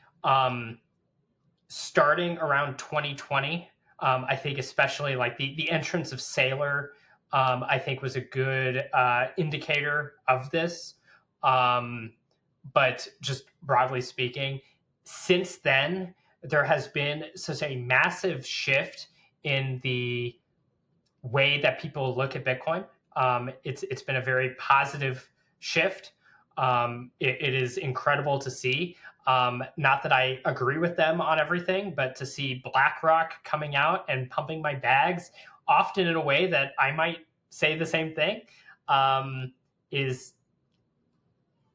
starting around 2020, I think especially like the entrance of Saylor, I think was a good indicator of this. But just broadly speaking, since then, there has been such a massive shift in the way that people look at Bitcoin. It's been a very positive shift. It is incredible to see. Not that I agree with them on everything, but to see BlackRock coming out and pumping my bags, often in a way that I might say the same thing, is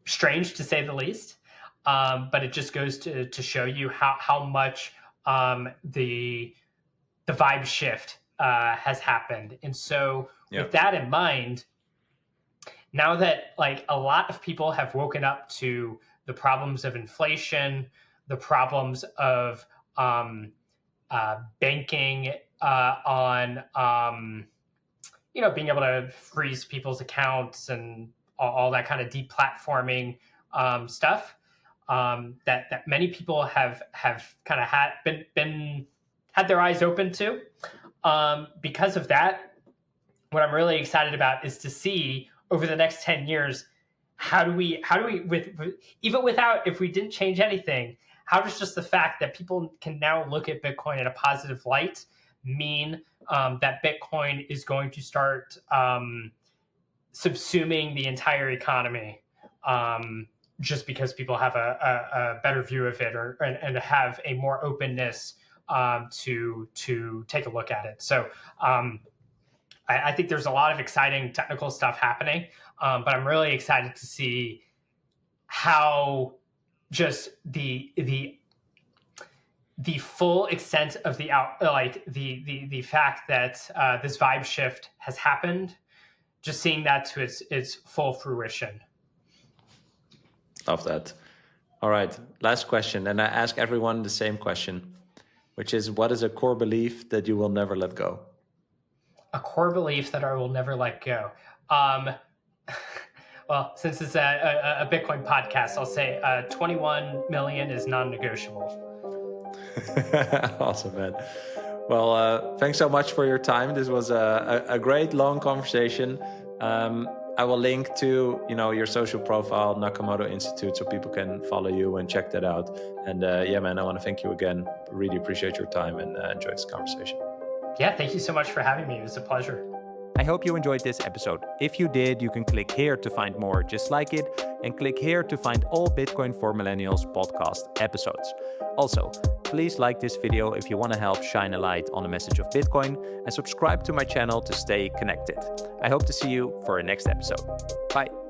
strange to say the least. But it just goes to show you how much the vibe shift has happened. And so with that in mind, now that like a lot of people have woken up to the problems of inflation, the problems of banking on being able to freeze people's accounts and all that kind of deplatforming stuff that many people have kind of had their eyes open to. Because of that, what I'm really excited about is to see over the next 10 years, how do we even without, if we didn't change anything, how does just the fact that people can now look at Bitcoin in a positive light mean that Bitcoin is going to start subsuming the entire economy just because people have a better view of it and have a more openness to take a look at it. So I think there's a lot of exciting technical stuff happening, but I'm really excited to see how just the full extent of the fact that this vibe shift has happened, just seeing that to its full fruition. Love that. All right, last question, and I ask everyone the same question, which is, what is a core belief that you will never let go? A core belief that I will never let go. Well, since it's a Bitcoin podcast, I'll say 21 million is non-negotiable. Awesome, man. Well, thanks so much for your time. This was a great long conversation. I will link to your social profile, Nakamoto Institute, so people can follow you and check that out. And yeah, man, I want to thank you again. Really appreciate your time and enjoyed this conversation. Yeah, thank you so much for having me. It was a pleasure. I hope you enjoyed this episode. If you did, you can click here to find more just like it, and click here to find all Bitcoin for Millennials podcast episodes. Also, please like this video if you want to help shine a light on the message of Bitcoin, and subscribe to my channel to stay connected. I hope to see you for our next episode. Bye.